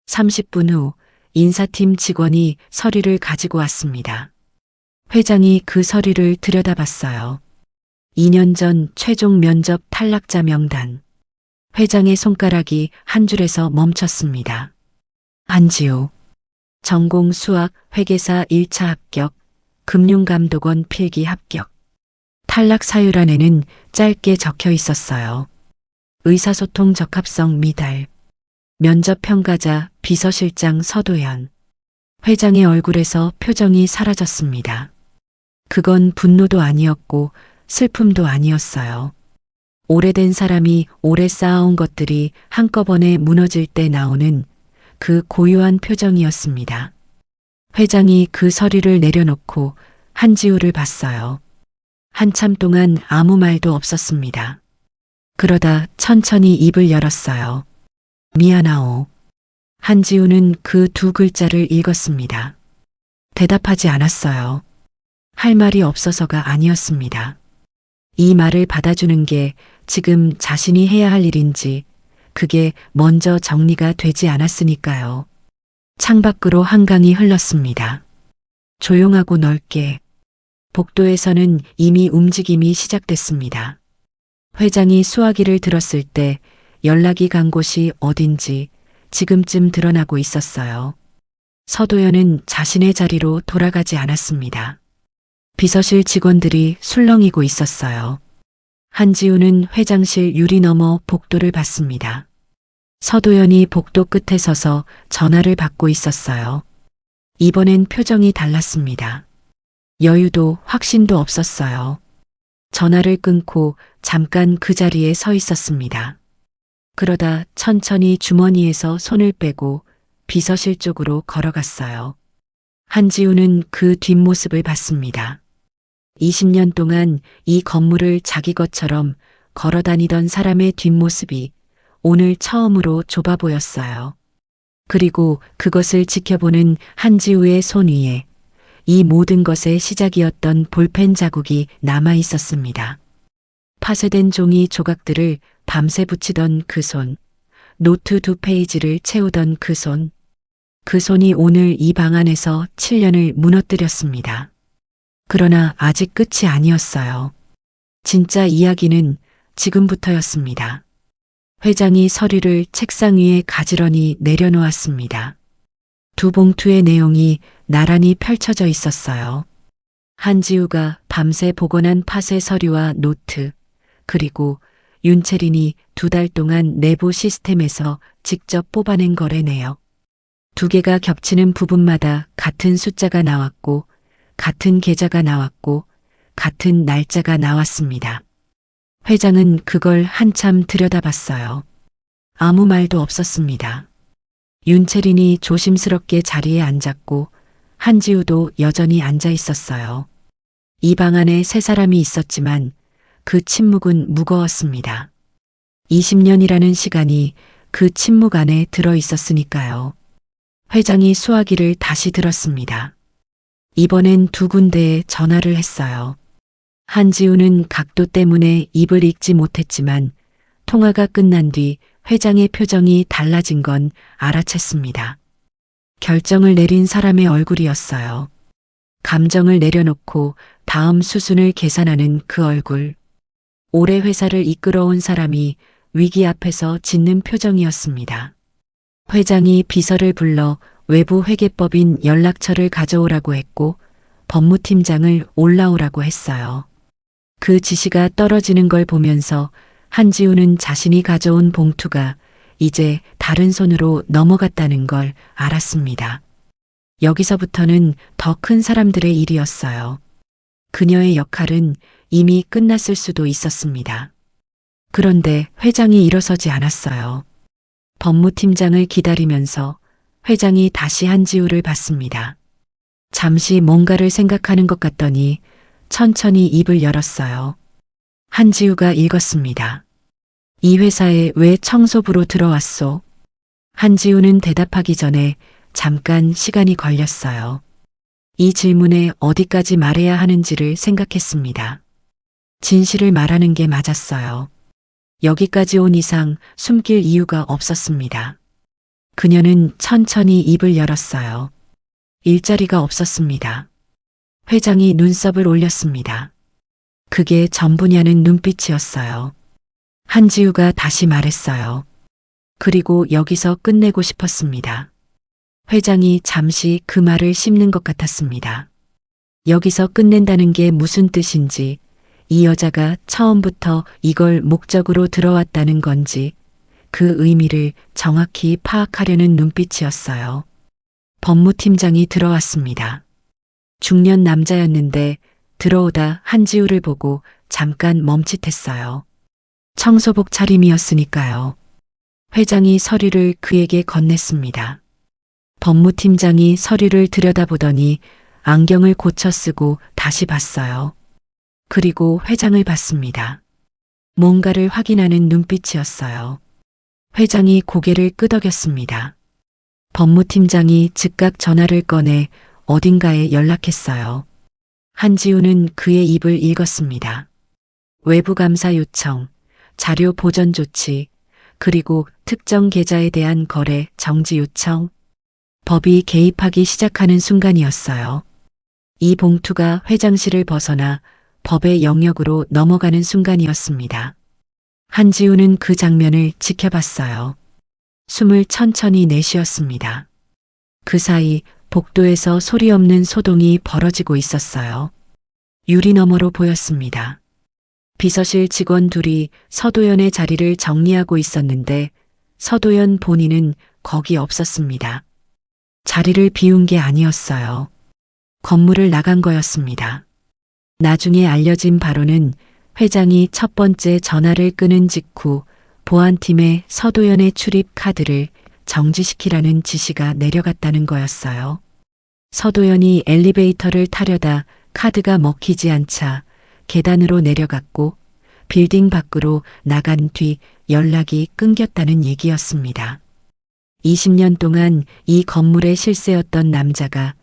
30분 후 인사팀 직원이 서류를 가지고 왔습니다. 회장이 그 서류를 들여다봤어요. 2년 전 최종 면접 탈락자 명단. 회장의 손가락이 한 줄에서 멈췄습니다. 한지우. 전공 수학 회계사 1차 합격, 금융감독원 필기 합격. 탈락 사유란에는 짧게 적혀 있었어요. 의사소통 적합성 미달. 면접 평가자 비서실장 서도연. 회장의 얼굴에서 표정이 사라졌습니다. 그건 분노도 아니었고 슬픔도 아니었어요. 오래된 사람이 오래 쌓아온 것들이 한꺼번에 무너질 때 나오는 그 고요한 표정이었습니다. 회장이 그 서류를 내려놓고 한지우를 봤어요. 한참 동안 아무 말도 없었습니다. 그러다 천천히 입을 열었어요. 미안하오. 한지우는 그 2글자를 읽었습니다. 대답하지 않았어요. 할 말이 없어서가 아니었습니다. 이 말을 받아주는 게 지금 자신이 해야 할 일인지 그게 먼저 정리가 되지 않았으니까요. 창밖으로 한강이 흘렀습니다. 조용하고 넓게. 복도에서는 이미 움직임이 시작됐습니다. 회장이 수화기를 들었을 때 연락이 간 곳이 어딘지 지금쯤 드러나고 있었어요. 서도연은 자신의 자리로 돌아가지 않았습니다. 비서실 직원들이 술렁이고 있었어요. 한지우는 회장실 유리 너머 복도를 봤습니다. 서도연이 복도 끝에 서서 전화를 받고 있었어요. 이번엔 표정이 달랐습니다. 여유도 확신도 없었어요. 전화를 끊고 잠깐 그 자리에 서 있었습니다. 그러다 천천히 주머니에서 손을 빼고 비서실 쪽으로 걸어갔어요. 한지우는 그 뒷모습을 봤습니다. 20년 동안 이 건물을 자기 것처럼 걸어다니던 사람의 뒷모습이 오늘 처음으로 좁아 보였어요. 그리고 그것을 지켜보는 한지우의 손 위에 이 모든 것의 시작이었던 볼펜 자국이 남아 있었습니다. 파쇄된 종이 조각들을 밤새 붙이던 그 손, 노트 2페이지를 채우던 그 손, 그 손이 오늘 이 방 안에서 7년을 무너뜨렸습니다. 그러나 아직 끝이 아니었어요. 진짜 이야기는 지금부터였습니다. 회장이 서류를 책상 위에 가지런히 내려놓았습니다. 두 봉투의 내용이 나란히 펼쳐져 있었어요. 한지우가 밤새 복원한 파쇄 서류와 노트, 그리고 윤채린이 2달 동안 내부 시스템에서 직접 뽑아낸 거래네요. 두 개가 겹치는 부분마다 같은 숫자가 나왔고, 같은 계좌가 나왔고, 같은 날짜가 나왔습니다. 회장은 그걸 한참 들여다봤어요. 아무 말도 없었습니다. 윤채린이 조심스럽게 자리에 앉았고 한지우도 여전히 앉아 있었어요. 이 방 안에 세 사람이 있었지만 그 침묵은 무거웠습니다. 20년이라는 시간이 그 침묵 안에 들어 있었으니까요. 회장이 수화기를 다시 들었습니다. 이번엔 두 군데에 전화를 했어요. 한지우는 각도 때문에 입을 읽지 못했지만 통화가 끝난 뒤 회장의 표정이 달라진 건 알아챘습니다. 결정을 내린 사람의 얼굴이었어요. 감정을 내려놓고 다음 수순을 계산하는 그 얼굴. 오래 회사를 이끌어온 사람이 위기 앞에서 짓는 표정이었습니다. 회장이 비서를 불러 외부 회계법인 연락처를 가져오라고 했고 법무팀장을 올라오라고 했어요. 그 지시가 떨어지는 걸 보면서 한지우는 자신이 가져온 봉투가 이제 다른 손으로 넘어갔다는 걸 알았습니다. 여기서부터는 더 큰 사람들의 일이었어요. 그녀의 역할은 이미 끝났을 수도 있었습니다. 그런데 회장이 일어서지 않았어요. 법무팀장을 기다리면서 회장이 다시 한지우를 봤습니다. 잠시 뭔가를 생각하는 것 같더니 천천히 입을 열었어요. 한지우가 읽었습니다. 이 회사에 왜 청소부로 들어왔소? 한지우는 대답하기 전에 잠깐 시간이 걸렸어요. 이 질문에 어디까지 말해야 하는지를 생각했습니다. 진실을 말하는 게 맞았어요. 여기까지 온 이상 숨길 이유가 없었습니다. 그녀는 천천히 입을 열었어요. 일자리가 없었습니다. 회장이 눈썹을 올렸습니다. 그게 전부냐는 눈빛이었어요. 한지우가 다시 말했어요. 그리고 여기서 끝내고 싶었습니다. 회장이 잠시 그 말을 씹는 것 같았습니다. 여기서 끝낸다는 게 무슨 뜻인지, 이 여자가 처음부터 이걸 목적으로 들어왔다는 건지, 그 의미를 정확히 파악하려는 눈빛이었어요. 법무팀장이 들어왔습니다. 중년 남자였는데 들어오다 한지우를 보고 잠깐 멈칫했어요. 청소복 차림이었으니까요. 회장이 서류를 그에게 건넸습니다. 법무팀장이 서류를 들여다보더니 안경을 고쳐 쓰고 다시 봤어요. 그리고 회장을 봤습니다. 뭔가를 확인하는 눈빛이었어요. 회장이 고개를 끄덕였습니다. 법무팀장이 즉각 전화를 꺼내 어딘가에 연락했어요. 한지우는 그의 입을 읽었습니다. 외부감사 요청, 자료 보전 조치, 그리고 특정 계좌에 대한 거래 정지 요청, 법이 개입하기 시작하는 순간이었어요. 이 봉투가 회장실을 벗어나 법의 영역으로 넘어가는 순간이었습니다. 한지우는 그 장면을 지켜봤어요. 숨을 천천히 내쉬었습니다. 그 사이 복도에서 소리 없는 소동이 벌어지고 있었어요. 유리 너머로 보였습니다. 비서실 직원 둘이 서도연의 자리를 정리하고 있었는데 서도연 본인은 거기 없었습니다. 자리를 비운 게 아니었어요. 건물을 나간 거였습니다. 나중에 알려진 바로는 회장이 첫 번째 전화를 끊은 직후 보안팀에 서도연의 출입 카드를 정지시키라는 지시가 내려갔다는 거였어요. 서도연이 엘리베이터를 타려다 카드가 먹히지 않자 계단으로 내려갔고 빌딩 밖으로 나간 뒤 연락이 끊겼다는 얘기였습니다. 20년 동안 이 건물의 실세였던 남자가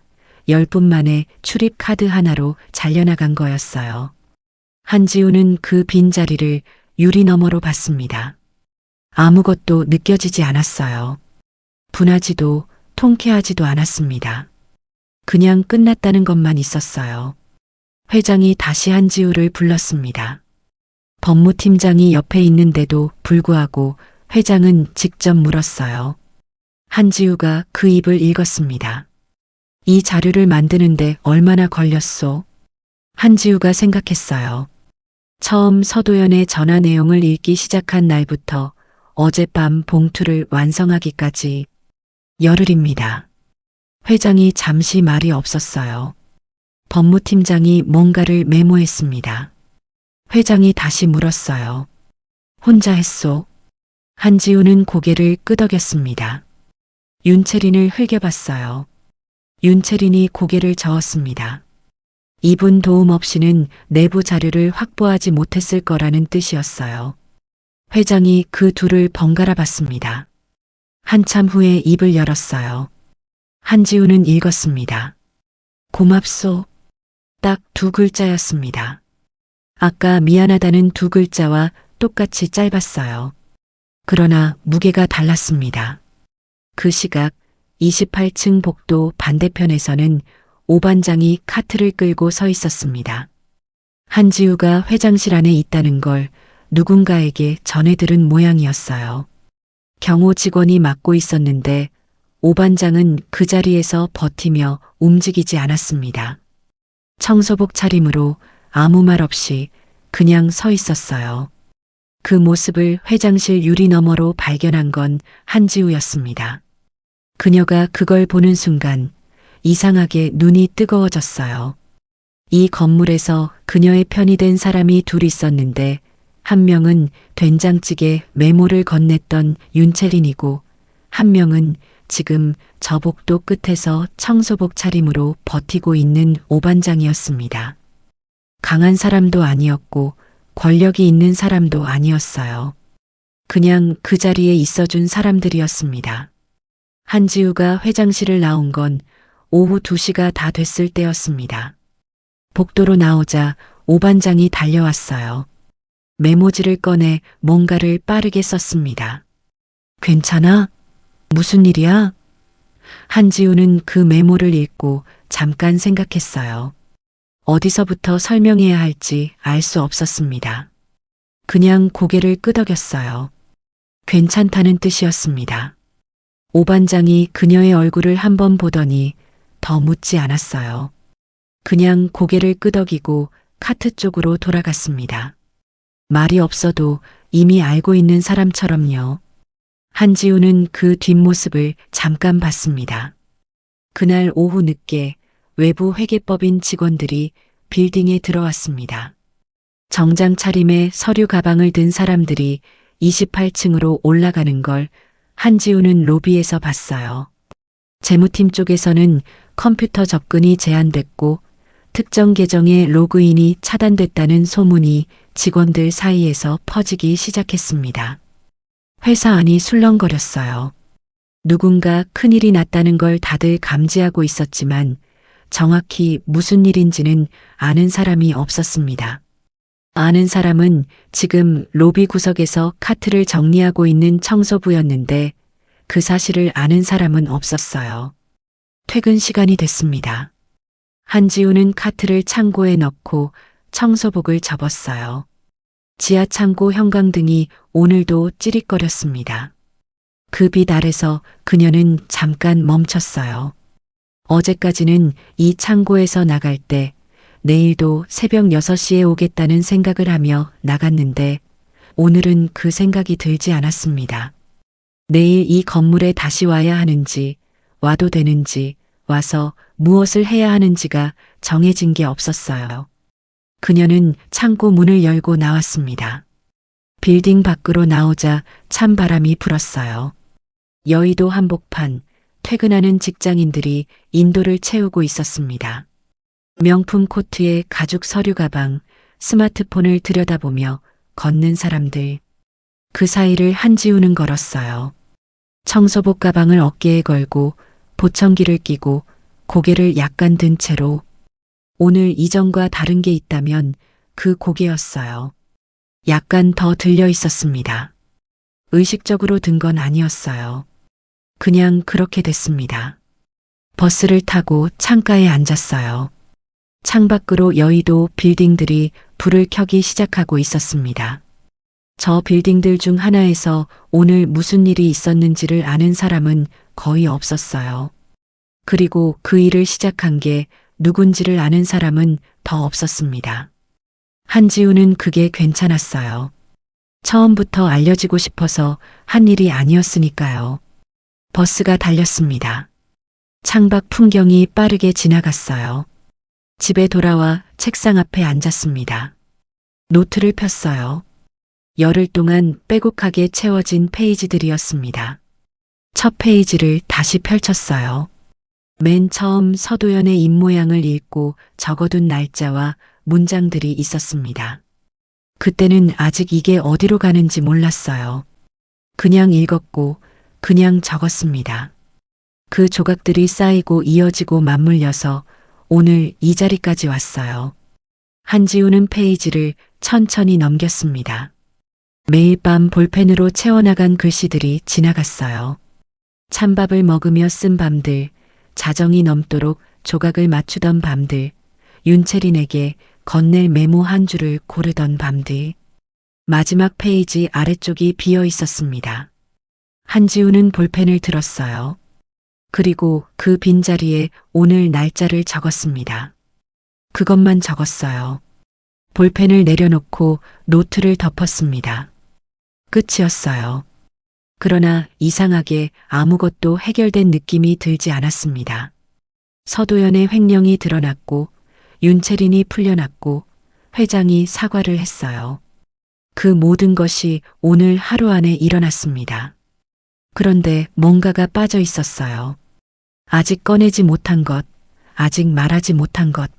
10분 만에 출입 카드 하나로 잘려나간 거였어요. 한지우는 그 빈자리를 유리 너머로 봤습니다. 아무것도 느껴지지 않았어요. 분하지도 통쾌하지도 않았습니다. 그냥 끝났다는 것만 있었어요. 회장이 다시 한지우를 불렀습니다. 법무팀장이 옆에 있는데도 불구하고 회장은 직접 물었어요. 한지우가 그 입을 읽었습니다. 이 자료를 만드는데 얼마나 걸렸소? 한지우가 생각했어요. 처음 서도연의 전화 내용을 읽기 시작한 날부터 어젯밤 봉투를 완성하기까지 열흘입니다. 회장이 잠시 말이 없었어요. 법무팀장이 뭔가를 메모했습니다. 회장이 다시 물었어요. 혼자 했소? 한지우는 고개를 끄덕였습니다. 윤채린을 흘겨봤어요. 윤채린이 고개를 저었습니다. 이분 도움 없이는 내부 자료를 확보하지 못했을 거라는 뜻이었어요. 회장이 그 둘을 번갈아 봤습니다. 한참 후에 입을 열었어요. 한지우는 읽었습니다. 고맙소. 딱 2글자였습니다. 아까 미안하다는 2글자와 똑같이 짧았어요. 그러나 무게가 달랐습니다. 그 시각 28층 복도 반대편에서는 오 반장이 카트를 끌고 서 있었습니다. 한지우가 회장실 안에 있다는 걸 누군가에게 전해 들은 모양이었어요. 경호 직원이 맡고 있었는데 오 반장은 그 자리에서 버티며 움직이지 않았습니다. 청소복 차림으로 아무 말 없이 그냥 서 있었어요. 그 모습을 회장실 유리 너머로 발견한 건 한지우였습니다. 그녀가 그걸 보는 순간 이상하게 눈이 뜨거워졌어요. 이 건물에서 그녀의 편이 된 사람이 둘 있었는데 한 명은 된장찌개 메모를 건넸던 윤채린이고 한 명은 지금 저 복도 끝에서 청소복 차림으로 버티고 있는 오 반장이었습니다. 강한 사람도 아니었고 권력이 있는 사람도 아니었어요. 그냥 그 자리에 있어준 사람들이었습니다. 한지우가 회장실을 나온 건 오후 2시가 다 됐을 때였습니다. 복도로 나오자 오 반장이 달려왔어요. 메모지를 꺼내 뭔가를 빠르게 썼습니다. 괜찮아? 무슨 일이야? 한지우는 그 메모를 읽고 잠깐 생각했어요. 어디서부터 설명해야 할지 알 수 없었습니다. 그냥 고개를 끄덕였어요. 괜찮다는 뜻이었습니다. 오 반장이 그녀의 얼굴을 한번 보더니 더 묻지 않았어요. 그냥 고개를 끄덕이고 카트 쪽으로 돌아갔습니다. 말이 없어도 이미 알고 있는 사람처럼요. 한지우는 그 뒷모습을 잠깐 봤습니다. 그날 오후 늦게 외부 회계법인 직원들이 빌딩에 들어왔습니다. 정장 차림에 서류 가방을 든 사람들이 28층으로 올라가는 걸 한지우는 로비에서 봤어요. 재무팀 쪽에서는 컴퓨터 접근이 제한됐고 특정 계정의 로그인이 차단됐다는 소문이 직원들 사이에서 퍼지기 시작했습니다. 회사 안이 술렁거렸어요. 누군가 큰일이 났다는 걸 다들 감지하고 있었지만 정확히 무슨 일인지는 아는 사람이 없었습니다. 아는 사람은 지금 로비 구석에서 카트를 정리하고 있는 청소부였는데 그 사실을 아는 사람은 없었어요. 퇴근 시간이 됐습니다. 한지우는 카트를 창고에 넣고 청소복을 접었어요. 지하 창고 형광등이 오늘도 찌릿거렸습니다. 그 빛 아래서 그녀는 잠깐 멈췄어요. 어제까지는 이 창고에서 나갈 때 내일도 새벽 6시에 오겠다는 생각을 하며 나갔는데 오늘은 그 생각이 들지 않았습니다. 내일 이 건물에 다시 와야 하는지, 와도 되는지, 와서 무엇을 해야 하는지가 정해진 게 없었어요. 그녀는 창고 문을 열고 나왔습니다. 빌딩 밖으로 나오자 찬바람이 불었어요. 여의도 한복판, 퇴근하는 직장인들이 인도를 채우고 있었습니다. 명품 코트에 가죽 서류 가방, 스마트폰을 들여다보며 걷는 사람들. 그 사이를 한지우는 걸었어요. 청소복 가방을 어깨에 걸고 보청기를 끼고 고개를 약간 든 채로 오늘 이전과 다른 게 있다면 그 고개였어요. 약간 더 들려 있었습니다. 의식적으로 든 건 아니었어요. 그냥 그렇게 됐습니다. 버스를 타고 창가에 앉았어요. 창밖으로 여의도 빌딩들이 불을 켜기 시작하고 있었습니다. 저 빌딩들 중 하나에서 오늘 무슨 일이 있었는지를 아는 사람은 거의 없었어요. 그리고 그 일을 시작한 게 누군지를 아는 사람은 더 없었습니다. 한지우는 그게 괜찮았어요. 처음부터 알려지고 싶어서 한 일이 아니었으니까요. 버스가 달렸습니다. 창밖 풍경이 빠르게 지나갔어요. 집에 돌아와 책상 앞에 앉았습니다. 노트를 폈어요. 열흘 동안 빼곡하게 채워진 페이지들이었습니다. 첫 페이지를 다시 펼쳤어요. 맨 처음 서도연의 입모양을 읽고 적어둔 날짜와 문장들이 있었습니다. 그때는 아직 이게 어디로 가는지 몰랐어요. 그냥 읽었고 그냥 적었습니다. 그 조각들이 쌓이고 이어지고 맞물려서 오늘 이 자리까지 왔어요. 한지우는 페이지를 천천히 넘겼습니다. 매일 밤 볼펜으로 채워나간 글씨들이 지나갔어요. 찬밥을 먹으며 쓴 밤들, 자정이 넘도록 조각을 맞추던 밤들, 윤채린에게 건넬 메모 한 줄을 고르던 밤들. 마지막 페이지 아래쪽이 비어 있었습니다. 한지우는 볼펜을 들었어요. 그리고 그 빈자리에 오늘 날짜를 적었습니다. 그것만 적었어요. 볼펜을 내려놓고 노트를 덮었습니다. 끝이었어요. 그러나 이상하게 아무것도 해결된 느낌이 들지 않았습니다. 서도연의 횡령이 드러났고 윤채린이 풀려났고 회장이 사과를 했어요. 그 모든 것이 오늘 하루 안에 일어났습니다. 그런데 뭔가가 빠져 있었어요. 아직 꺼내지 못한 것, 아직 말하지 못한 것.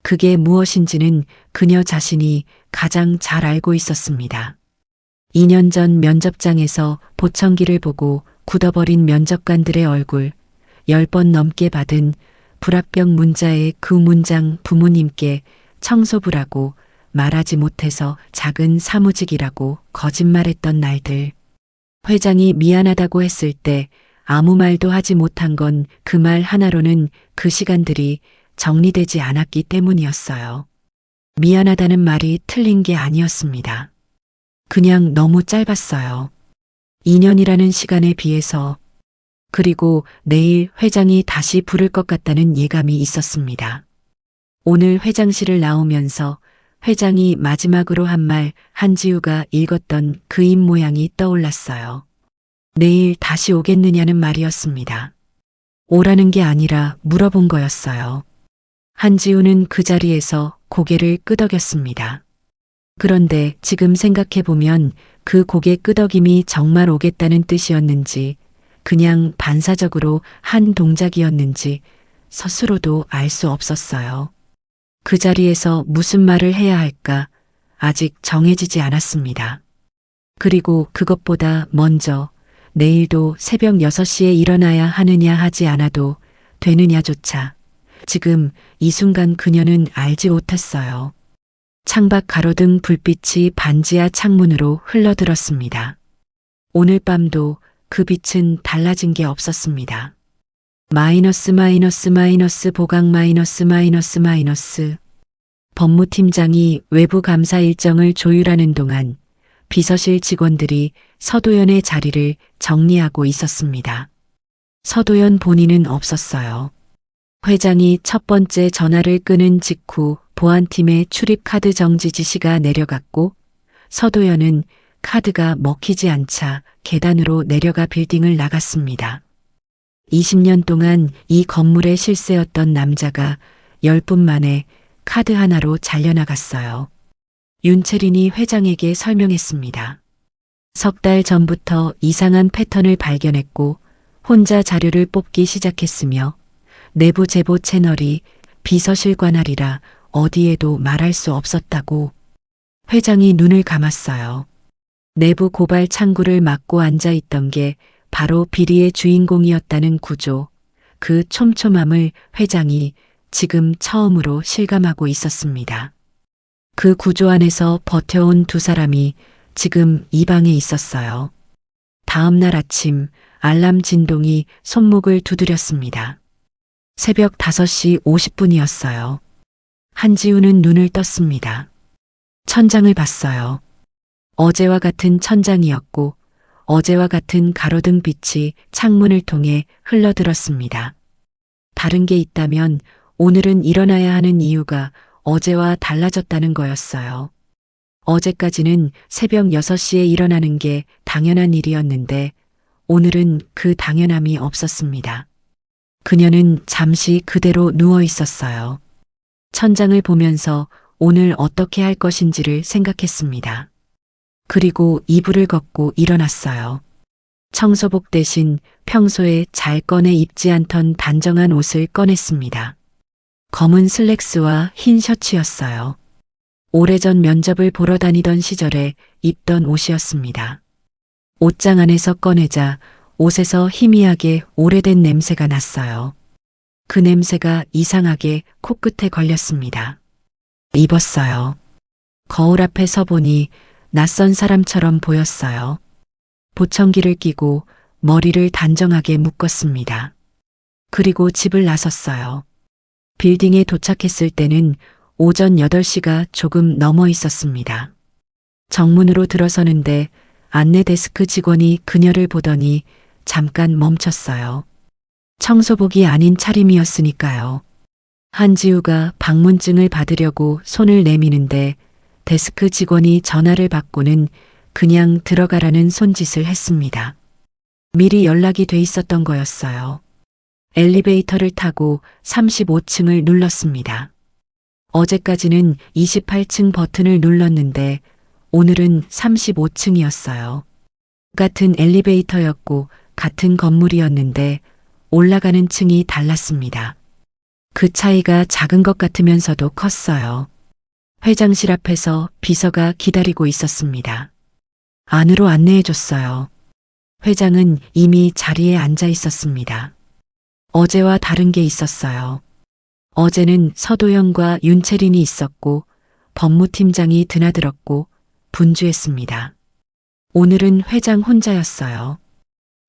그게 무엇인지는 그녀 자신이 가장 잘 알고 있었습니다. 2년 전 면접장에서 보청기를 보고 굳어버린 면접관들의 얼굴, 10번 넘게 받은 불합격 문자의 그 문장 부모님께 청소부라고 말하지 못해서 작은 사무직이라고 거짓말했던 날들. 회장이 미안하다고 했을 때 아무 말도 하지 못한 건 그 말 하나로는 그 시간들이 정리되지 않았기 때문이었어요. 미안하다는 말이 틀린 게 아니었습니다. 그냥 너무 짧았어요. 2년이라는 시간에 비해서. 그리고 내일 회장이 다시 부를 것 같다는 예감이 있었습니다. 오늘 회장실을 나오면서 회장이 마지막으로 한 말 한지우가 읽었던 그 입 모양이 떠올랐어요. 내일 다시 오겠느냐는 말이었습니다. 오라는 게 아니라 물어본 거였어요. 한지우는 그 자리에서 고개를 끄덕였습니다. 그런데 지금 생각해보면 그 고개 끄덕임이 정말 오겠다는 뜻이었는지 그냥 반사적으로 한 동작이었는지 스스로도 알 수 없었어요. 그 자리에서 무슨 말을 해야 할까 아직 정해지지 않았습니다. 그리고 그것보다 먼저 내일도 새벽 6시에 일어나야 하느냐 하지 않아도 되느냐조차 지금 이 순간 그녀는 알지 못했어요. 창밖 가로등 불빛이 반지하 창문으로 흘러들었습니다. 오늘 밤도 그 빛은 달라진 게 없었습니다. 마이너스 보강 마이너스. 법무팀장이 외부 감사 일정을 조율하는 동안 비서실 직원들이 서도연의 자리를 정리하고 있었습니다. 서도연 본인은 없었어요. 회장이 첫 번째 전화를 끄는 직후 보안팀의 출입 카드 정지 지시가 내려갔고 서도연은 카드가 먹히지 않자 계단으로 내려가 빌딩을 나갔습니다. 20년 동안 이 건물의 실세였던 남자가 10분 만에 카드 하나로 잘려나갔어요. 윤채린이 회장에게 설명했습니다. 석 달 전부터 이상한 패턴을 발견했고 혼자 자료를 뽑기 시작했으며 내부 제보 채널이 비서실 관할이라 어디에도 말할 수 없었다고. 회장이 눈을 감았어요. 내부 고발 창구를 막고 앉아있던 게 바로 비리의 주인공이었다는 구조, 그 촘촘함을 회장이 지금 처음으로 실감하고 있었습니다. 그 구조 안에서 버텨온 두 사람이 지금 이 방에 있었어요. 다음 날 아침 알람 진동이 손목을 두드렸습니다. 새벽 5시 50분이었어요. 한지우는 눈을 떴습니다. 천장을 봤어요. 어제와 같은 천장이었고 어제와 같은 가로등 빛이 창문을 통해 흘러들었습니다. 다른 게 있다면 오늘은 일어나야 하는 이유가 어제와 달라졌다는 거였어요. 어제까지는 새벽 6시에 일어나는 게 당연한 일이었는데 오늘은 그 당연함이 없었습니다. 그녀는 잠시 그대로 누워 있었어요. 천장을 보면서 오늘 어떻게 할 것인지를 생각했습니다. 그리고 이불을 걷고 일어났어요. 청소복 대신 평소에 잘 꺼내 입지 않던 단정한 옷을 꺼냈습니다. 검은 슬랙스와 흰 셔츠였어요. 오래전 면접을 보러 다니던 시절에 입던 옷이었습니다. 옷장 안에서 꺼내자 옷에서 희미하게 오래된 냄새가 났어요. 그 냄새가 이상하게 코끝에 걸렸습니다. 입었어요. 거울 앞에 서보니 낯선 사람처럼 보였어요. 보청기를 끼고 머리를 단정하게 묶었습니다. 그리고 집을 나섰어요. 빌딩에 도착했을 때는 오전 8시가 조금 넘어 있었습니다. 정문으로 들어서는데 안내 데스크 직원이 그녀를 보더니 잠깐 멈췄어요. 청소복이 아닌 차림이었으니까요. 한지우가 방문증을 받으려고 손을 내미는데 데스크 직원이 전화를 받고는 그냥 들어가라는 손짓을 했습니다. 미리 연락이 돼 있었던 거였어요. 엘리베이터를 타고 35층을 눌렀습니다. 어제까지는 28층 버튼을 눌렀는데 오늘은 35층이었어요. 같은 엘리베이터였고 같은 건물이었는데 올라가는 층이 달랐습니다. 그 차이가 작은 것 같으면서도 컸어요. 회장실 앞에서 비서가 기다리고 있었습니다. 안으로 안내해줬어요. 회장은 이미 자리에 앉아 있었습니다. 어제와 다른 게 있었어요. 어제는 서도영과 윤채린이 있었고 법무팀장이 드나들었고 분주했습니다. 오늘은 회장 혼자였어요.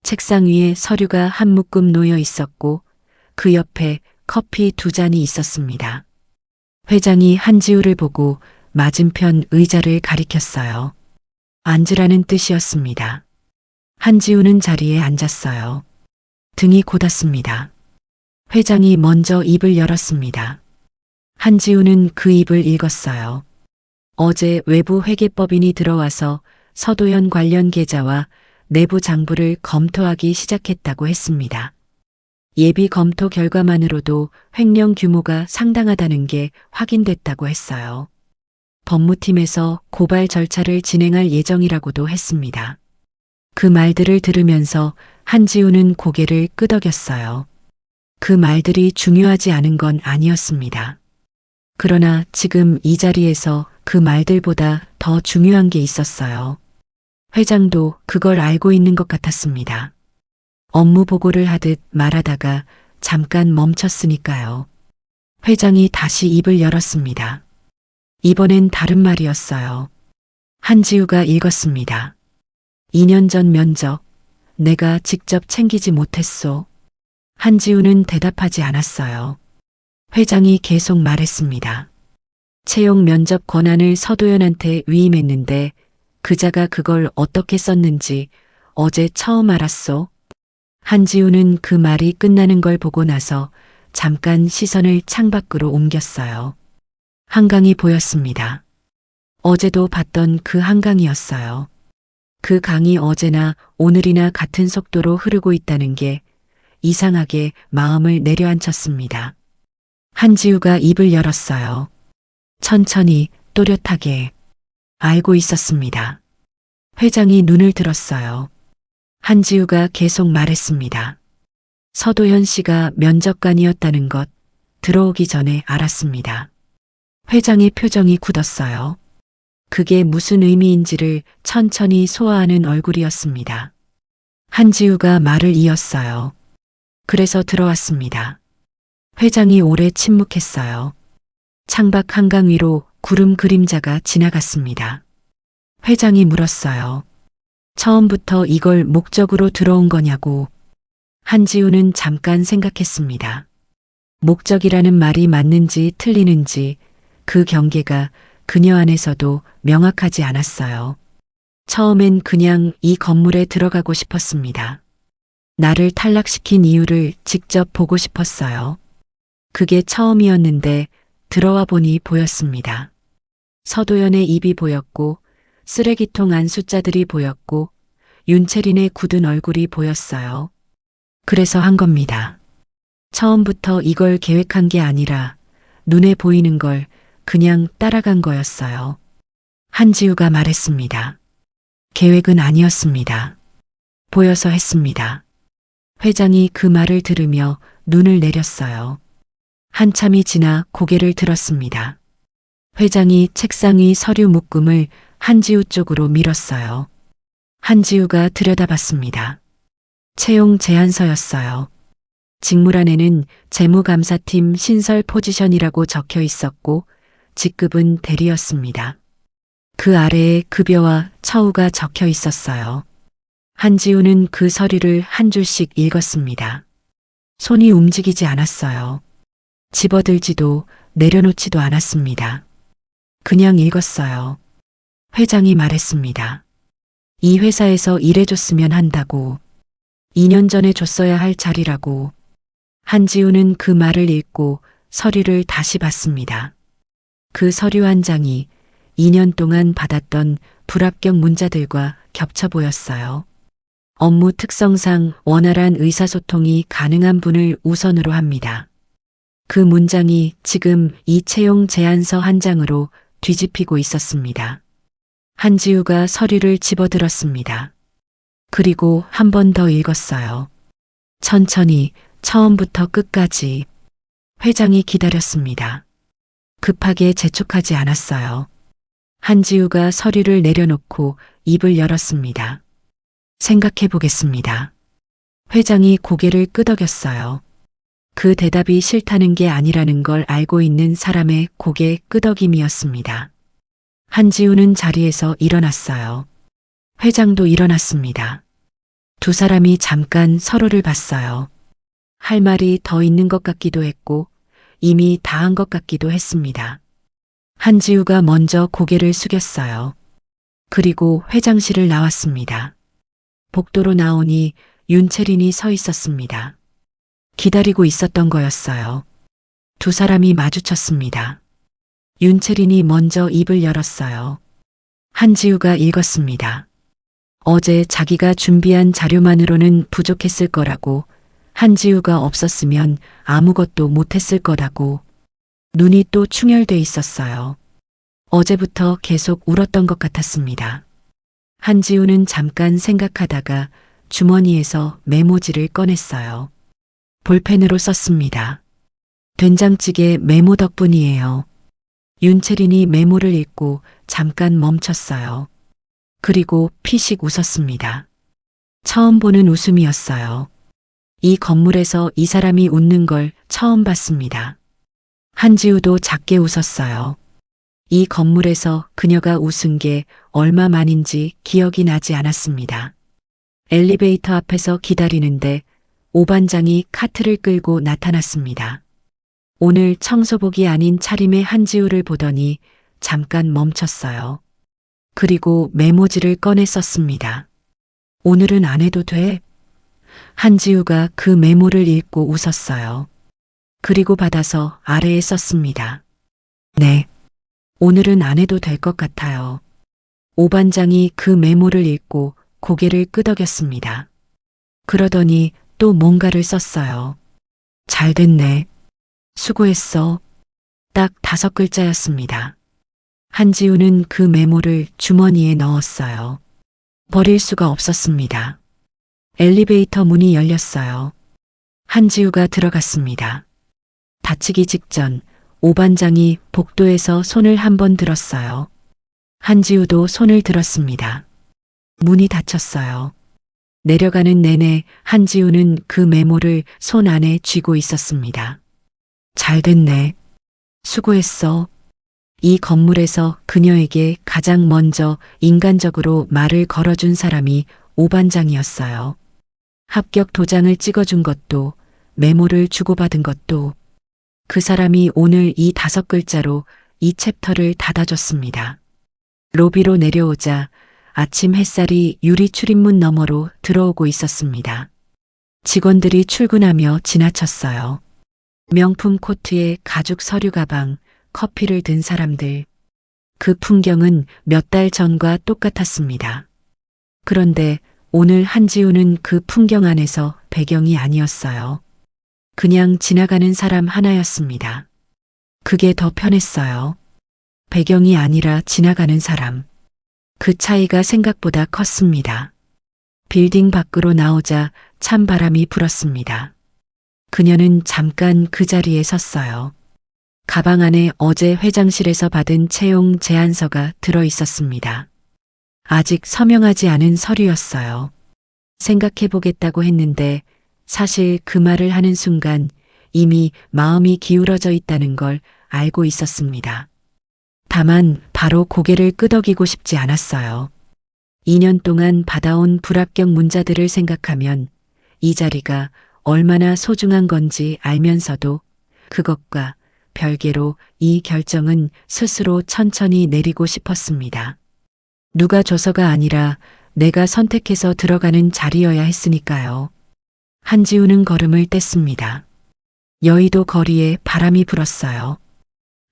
책상 위에 서류가 한 묶음 놓여 있었고 그 옆에 커피 2잔이 있었습니다. 회장이 한지우를 보고 맞은편 의자를 가리켰어요. 앉으라는 뜻이었습니다. 한지우는 자리에 앉았어요. 등이 곧았습니다. 회장이 먼저 입을 열었습니다. 한지우는 그 입을 읽었어요. 어제 외부 회계법인이 들어와서 서도연 관련 계좌와 내부 장부를 검토하기 시작했다고 했습니다. 예비 검토 결과만으로도 횡령 규모가 상당하다는 게 확인됐다고 했어요. 법무팀에서 고발 절차를 진행할 예정이라고도 했습니다. 그 말들을 들으면서 한지우는 고개를 끄덕였어요. 그 말들이 중요하지 않은 건 아니었습니다. 그러나 지금 이 자리에서 그 말들보다 더 중요한 게 있었어요. 회장도 그걸 알고 있는 것 같았습니다. 업무 보고를 하듯 말하다가 잠깐 멈췄으니까요. 회장이 다시 입을 열었습니다. 이번엔 다른 말이었어요. 한지우가 읽었습니다. 2년 전 면접, 내가 직접 챙기지 못했소. 한지우는 대답하지 않았어요. 회장이 계속 말했습니다. 채용 면접 권한을 서도연한테 위임했는데 그자가 그걸 어떻게 썼는지 어제 처음 알았소. 한지우는 그 말이 끝나는 걸 보고 나서 잠깐 시선을 창밖으로 옮겼어요. 한강이 보였습니다. 어제도 봤던 그 한강이었어요. 그 강이 어제나 오늘이나 같은 속도로 흐르고 있다는 게 이상하게 마음을 내려앉혔습니다. 한지우가 입을 열었어요. 천천히 또렷하게. 알고 있었습니다. 회장이 눈을 들었어요. 한지우가 계속 말했습니다. 서도현 씨가 면접관이었다는 것 들어오기 전에 알았습니다. 회장의 표정이 굳었어요. 그게 무슨 의미인지를 천천히 소화하는 얼굴이었습니다. 한지우가 말을 이었어요. 그래서 들어왔습니다. 회장이 오래 침묵했어요. 창밖 한강 위로 구름 그림자가 지나갔습니다. 회장이 물었어요. 처음부터 이걸 목적으로 들어온 거냐고. 한지우는 잠깐 생각했습니다. 목적이라는 말이 맞는지 틀리는지 그 경계가 그녀 안에서도 명확하지 않았어요. 처음엔 그냥 이 건물에 들어가고 싶었습니다. 나를 탈락시킨 이유를 직접 보고 싶었어요. 그게 처음이었는데 들어와 보니 보였습니다. 서도연의 입이 보였고 쓰레기통 안 숫자들이 보였고 윤채린의 굳은 얼굴이 보였어요. 그래서 한 겁니다. 처음부터 이걸 계획한 게 아니라 눈에 보이는 걸 그냥 따라간 거였어요. 한지우가 말했습니다. 계획은 아니었습니다. 보여서 했습니다. 회장이 그 말을 들으며 눈을 내렸어요. 한참이 지나 고개를 들었습니다. 회장이 책상 위 서류 묶음을 한지우 쪽으로 밀었어요. 한지우가 들여다봤습니다. 채용 제안서였어요. 직무란에는 재무감사팀 신설 포지션이라고 적혀 있었고 직급은 대리였습니다. 그 아래에 급여와 처우가 적혀 있었어요. 한지우는 그 서류를 한 줄씩 읽었습니다. 손이 움직이지 않았어요. 집어들지도 내려놓지도 않았습니다. 그냥 읽었어요. 회장이 말했습니다. 이 회사에서 일해줬으면 한다고. 2년 전에 줬어야 할 자리라고. 한지우는 그 말을 읽고 서류를 다시 봤습니다. 그 서류 한 장이 2년 동안 받았던 불합격 문자들과 겹쳐 보였어요. 업무 특성상 원활한 의사소통이 가능한 분을 우선으로 합니다. 그 문장이 지금 이 채용 제안서 한 장으로 뒤집히고 있었습니다. 한지우가 서류를 집어들었습니다. 그리고 한 번 더 읽었어요. 천천히 처음부터 끝까지. 회장이 기다렸습니다. 급하게 재촉하지 않았어요. 한지우가 서류를 내려놓고 입을 열었습니다. 생각해 보겠습니다. 회장이 고개를 끄덕였어요. 그 대답이 싫다는 게 아니라는 걸 알고 있는 사람의 고개 끄덕임이었습니다. 한지우는 자리에서 일어났어요. 회장도 일어났습니다. 두 사람이 잠깐 서로를 봤어요. 할 말이 더 있는 것 같기도 했고 이미 다 한 것 같기도 했습니다. 한지우가 먼저 고개를 숙였어요. 그리고 회장실을 나왔습니다. 복도로 나오니 윤채린이 서 있었습니다. 기다리고 있었던 거였어요. 두 사람이 마주쳤습니다. 윤채린이 먼저 입을 열었어요. 한지우가 읽었습니다. 어제 자기가 준비한 자료만으로는 부족했을 거라고, 한지우가 없었으면 아무것도 못했을 거라고. 눈이 또 충혈돼 있었어요. 어제부터 계속 울었던 것 같았습니다. 한지우는 잠깐 생각하다가 주머니에서 메모지를 꺼냈어요. 볼펜으로 썼습니다. 된장찌개 메모 덕분이에요. 윤채린이 메모를 읽고 잠깐 멈췄어요. 그리고 피식 웃었습니다. 처음 보는 웃음이었어요. 이 건물에서 이 사람이 웃는 걸 처음 봤습니다. 한지우도 작게 웃었어요. 이 건물에서 그녀가 웃은 게 얼마 만인지 기억이 나지 않았습니다. 엘리베이터 앞에서 기다리는데 오 반장이 카트를 끌고 나타났습니다. 오늘 청소복이 아닌 차림의 한지우를 보더니 잠깐 멈췄어요. 그리고 메모지를 꺼내 썼습니다. 오늘은 안 해도 돼? 한지우가 그 메모를 읽고 웃었어요. 그리고 받아서 아래에 썼습니다. 네. 오늘은 안 해도 될 것 같아요. 오 반장이 그 메모를 읽고 고개를 끄덕였습니다. 그러더니 또 뭔가를 썼어요. 잘 됐네. 수고했어. 딱 5글자였습니다. 한지우는 그 메모를 주머니에 넣었어요. 버릴 수가 없었습니다. 엘리베이터 문이 열렸어요. 한지우가 들어갔습니다. 다치기 직전 오 반장이 복도에서 손을 한번 들었어요. 한지우도 손을 들었습니다. 문이 닫혔어요. 내려가는 내내 한지우는 그 메모를 손 안에 쥐고 있었습니다. 잘 됐네. 수고했어. 이 건물에서 그녀에게 가장 먼저 인간적으로 말을 걸어준 사람이 오 반장이었어요. 합격 도장을 찍어준 것도 메모를 주고받은 것도 그 사람이 오늘 이 5글자로 이 챕터를 닫아줬습니다. 로비로 내려오자 아침 햇살이 유리 출입문 너머로 들어오고 있었습니다. 직원들이 출근하며 지나쳤어요. 명품 코트에 가죽 서류 가방, 커피를 든 사람들. 그 풍경은 몇 달 전과 똑같았습니다. 그런데 오늘 한지우는 그 풍경 안에서 배경이 아니었어요. 그냥 지나가는 사람 하나였습니다. 그게 더 편했어요. 배경이 아니라 지나가는 사람. 그 차이가 생각보다 컸습니다. 빌딩 밖으로 나오자 찬 바람이 불었습니다. 그녀는 잠깐 그 자리에 섰어요. 가방 안에 어제 회장실에서 받은 채용 제안서가 들어 있었습니다. 아직 서명하지 않은 서류였어요. 생각해보겠다고 했는데 사실 그 말을 하는 순간 이미 마음이 기울어져 있다는 걸 알고 있었습니다. 다만 바로 고개를 끄덕이고 싶지 않았어요. 2년 동안 받아온 불합격 문자들을 생각하면 이 자리가 얼마나 소중한 건지 알면서도 그것과 별개로 이 결정은 스스로 천천히 내리고 싶었습니다. 누가 줘서가 아니라 내가 선택해서 들어가는 자리여야 했으니까요. 한지우는 걸음을 뗐습니다. 여의도 거리에 바람이 불었어요.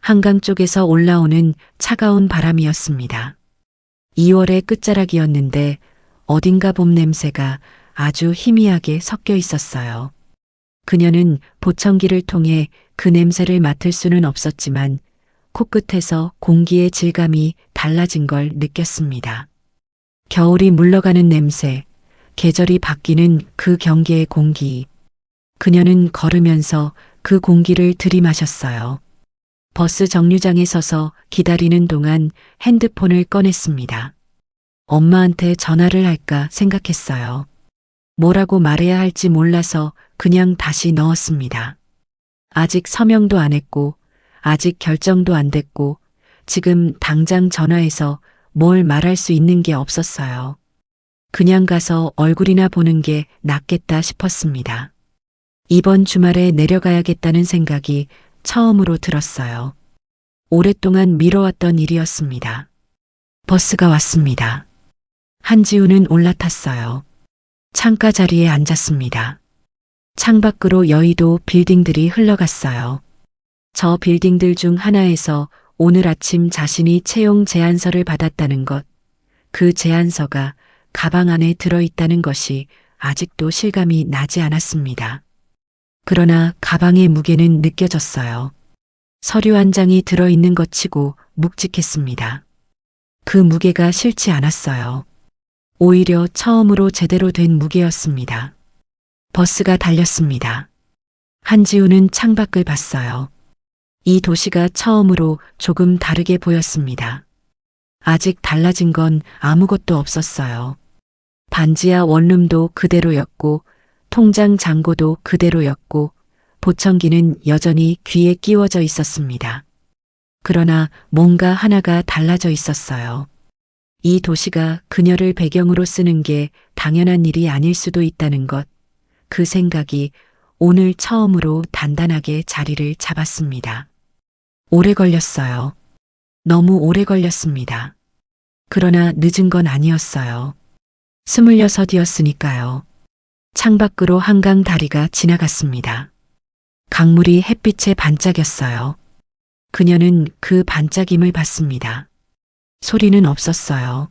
한강 쪽에서 올라오는 차가운 바람이었습니다. 2월의 끝자락이었는데 어딘가 봄 냄새가 아주 희미하게 섞여 있었어요. 그녀는 보청기를 통해 그 냄새를 맡을 수는 없었지만 코끝에서 공기의 질감이 달라진 걸 느꼈습니다. 겨울이 물러가는 냄새, 계절이 바뀌는 그 경계의 공기. 그녀는 걸으면서 그 공기를 들이마셨어요. 버스 정류장에 서서 기다리는 동안 핸드폰을 꺼냈습니다. 엄마한테 전화를 할까 생각했어요. 뭐라고 말해야 할지 몰라서 그냥 다시 넣었습니다. 아직 서명도 안 했고, 아직 결정도 안 됐고, 지금 당장 전화해서 뭘 말할 수 있는 게 없었어요. 그냥 가서 얼굴이나 보는 게 낫겠다 싶었습니다. 이번 주말에 내려가야겠다는 생각이 처음으로 들었어요. 오랫동안 미뤄왔던 일이었습니다. 버스가 왔습니다. 한지우는 올라탔어요. 창가 자리에 앉았습니다. 창밖으로 여의도 빌딩들이 흘러갔어요. 저 빌딩들 중 하나에서 오늘 아침 자신이 채용 제안서를 받았다는 것, 그 제안서가 가방 안에 들어있다는 것이 아직도 실감이 나지 않았습니다. 그러나 가방의 무게는 느껴졌어요. 서류 한 장이 들어있는 것 치고 묵직했습니다. 그 무게가 싫지 않았어요. 오히려 처음으로 제대로 된 무게였습니다. 버스가 달렸습니다. 한지우는 창밖을 봤어요. 이 도시가 처음으로 조금 다르게 보였습니다. 아직 달라진 건 아무것도 없었어요. 반지하 원룸도 그대로였고 통장 잔고도 그대로였고 보청기는 여전히 귀에 끼워져 있었습니다. 그러나 뭔가 하나가 달라져 있었어요. 이 도시가 그녀를 배경으로 쓰는 게 당연한 일이 아닐 수도 있다는 것. 그 생각이 오늘 처음으로 단단하게 자리를 잡았습니다. 오래 걸렸어요. 너무 오래 걸렸습니다. 그러나 늦은 건 아니었어요. 26이었으니까요. 창밖으로 한강 다리가 지나갔습니다. 강물이 햇빛에 반짝였어요. 그녀는 그 반짝임을 봤습니다. 소리는 없었어요.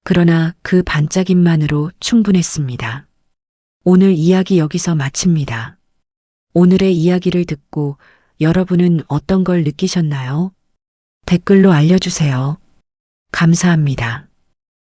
그러나 그 반짝임만으로 충분했습니다. 오늘 이야기 여기서 마칩니다. 오늘의 이야기를 듣고 여러분은 어떤 걸 느끼셨나요? 댓글로 알려주세요. 감사합니다.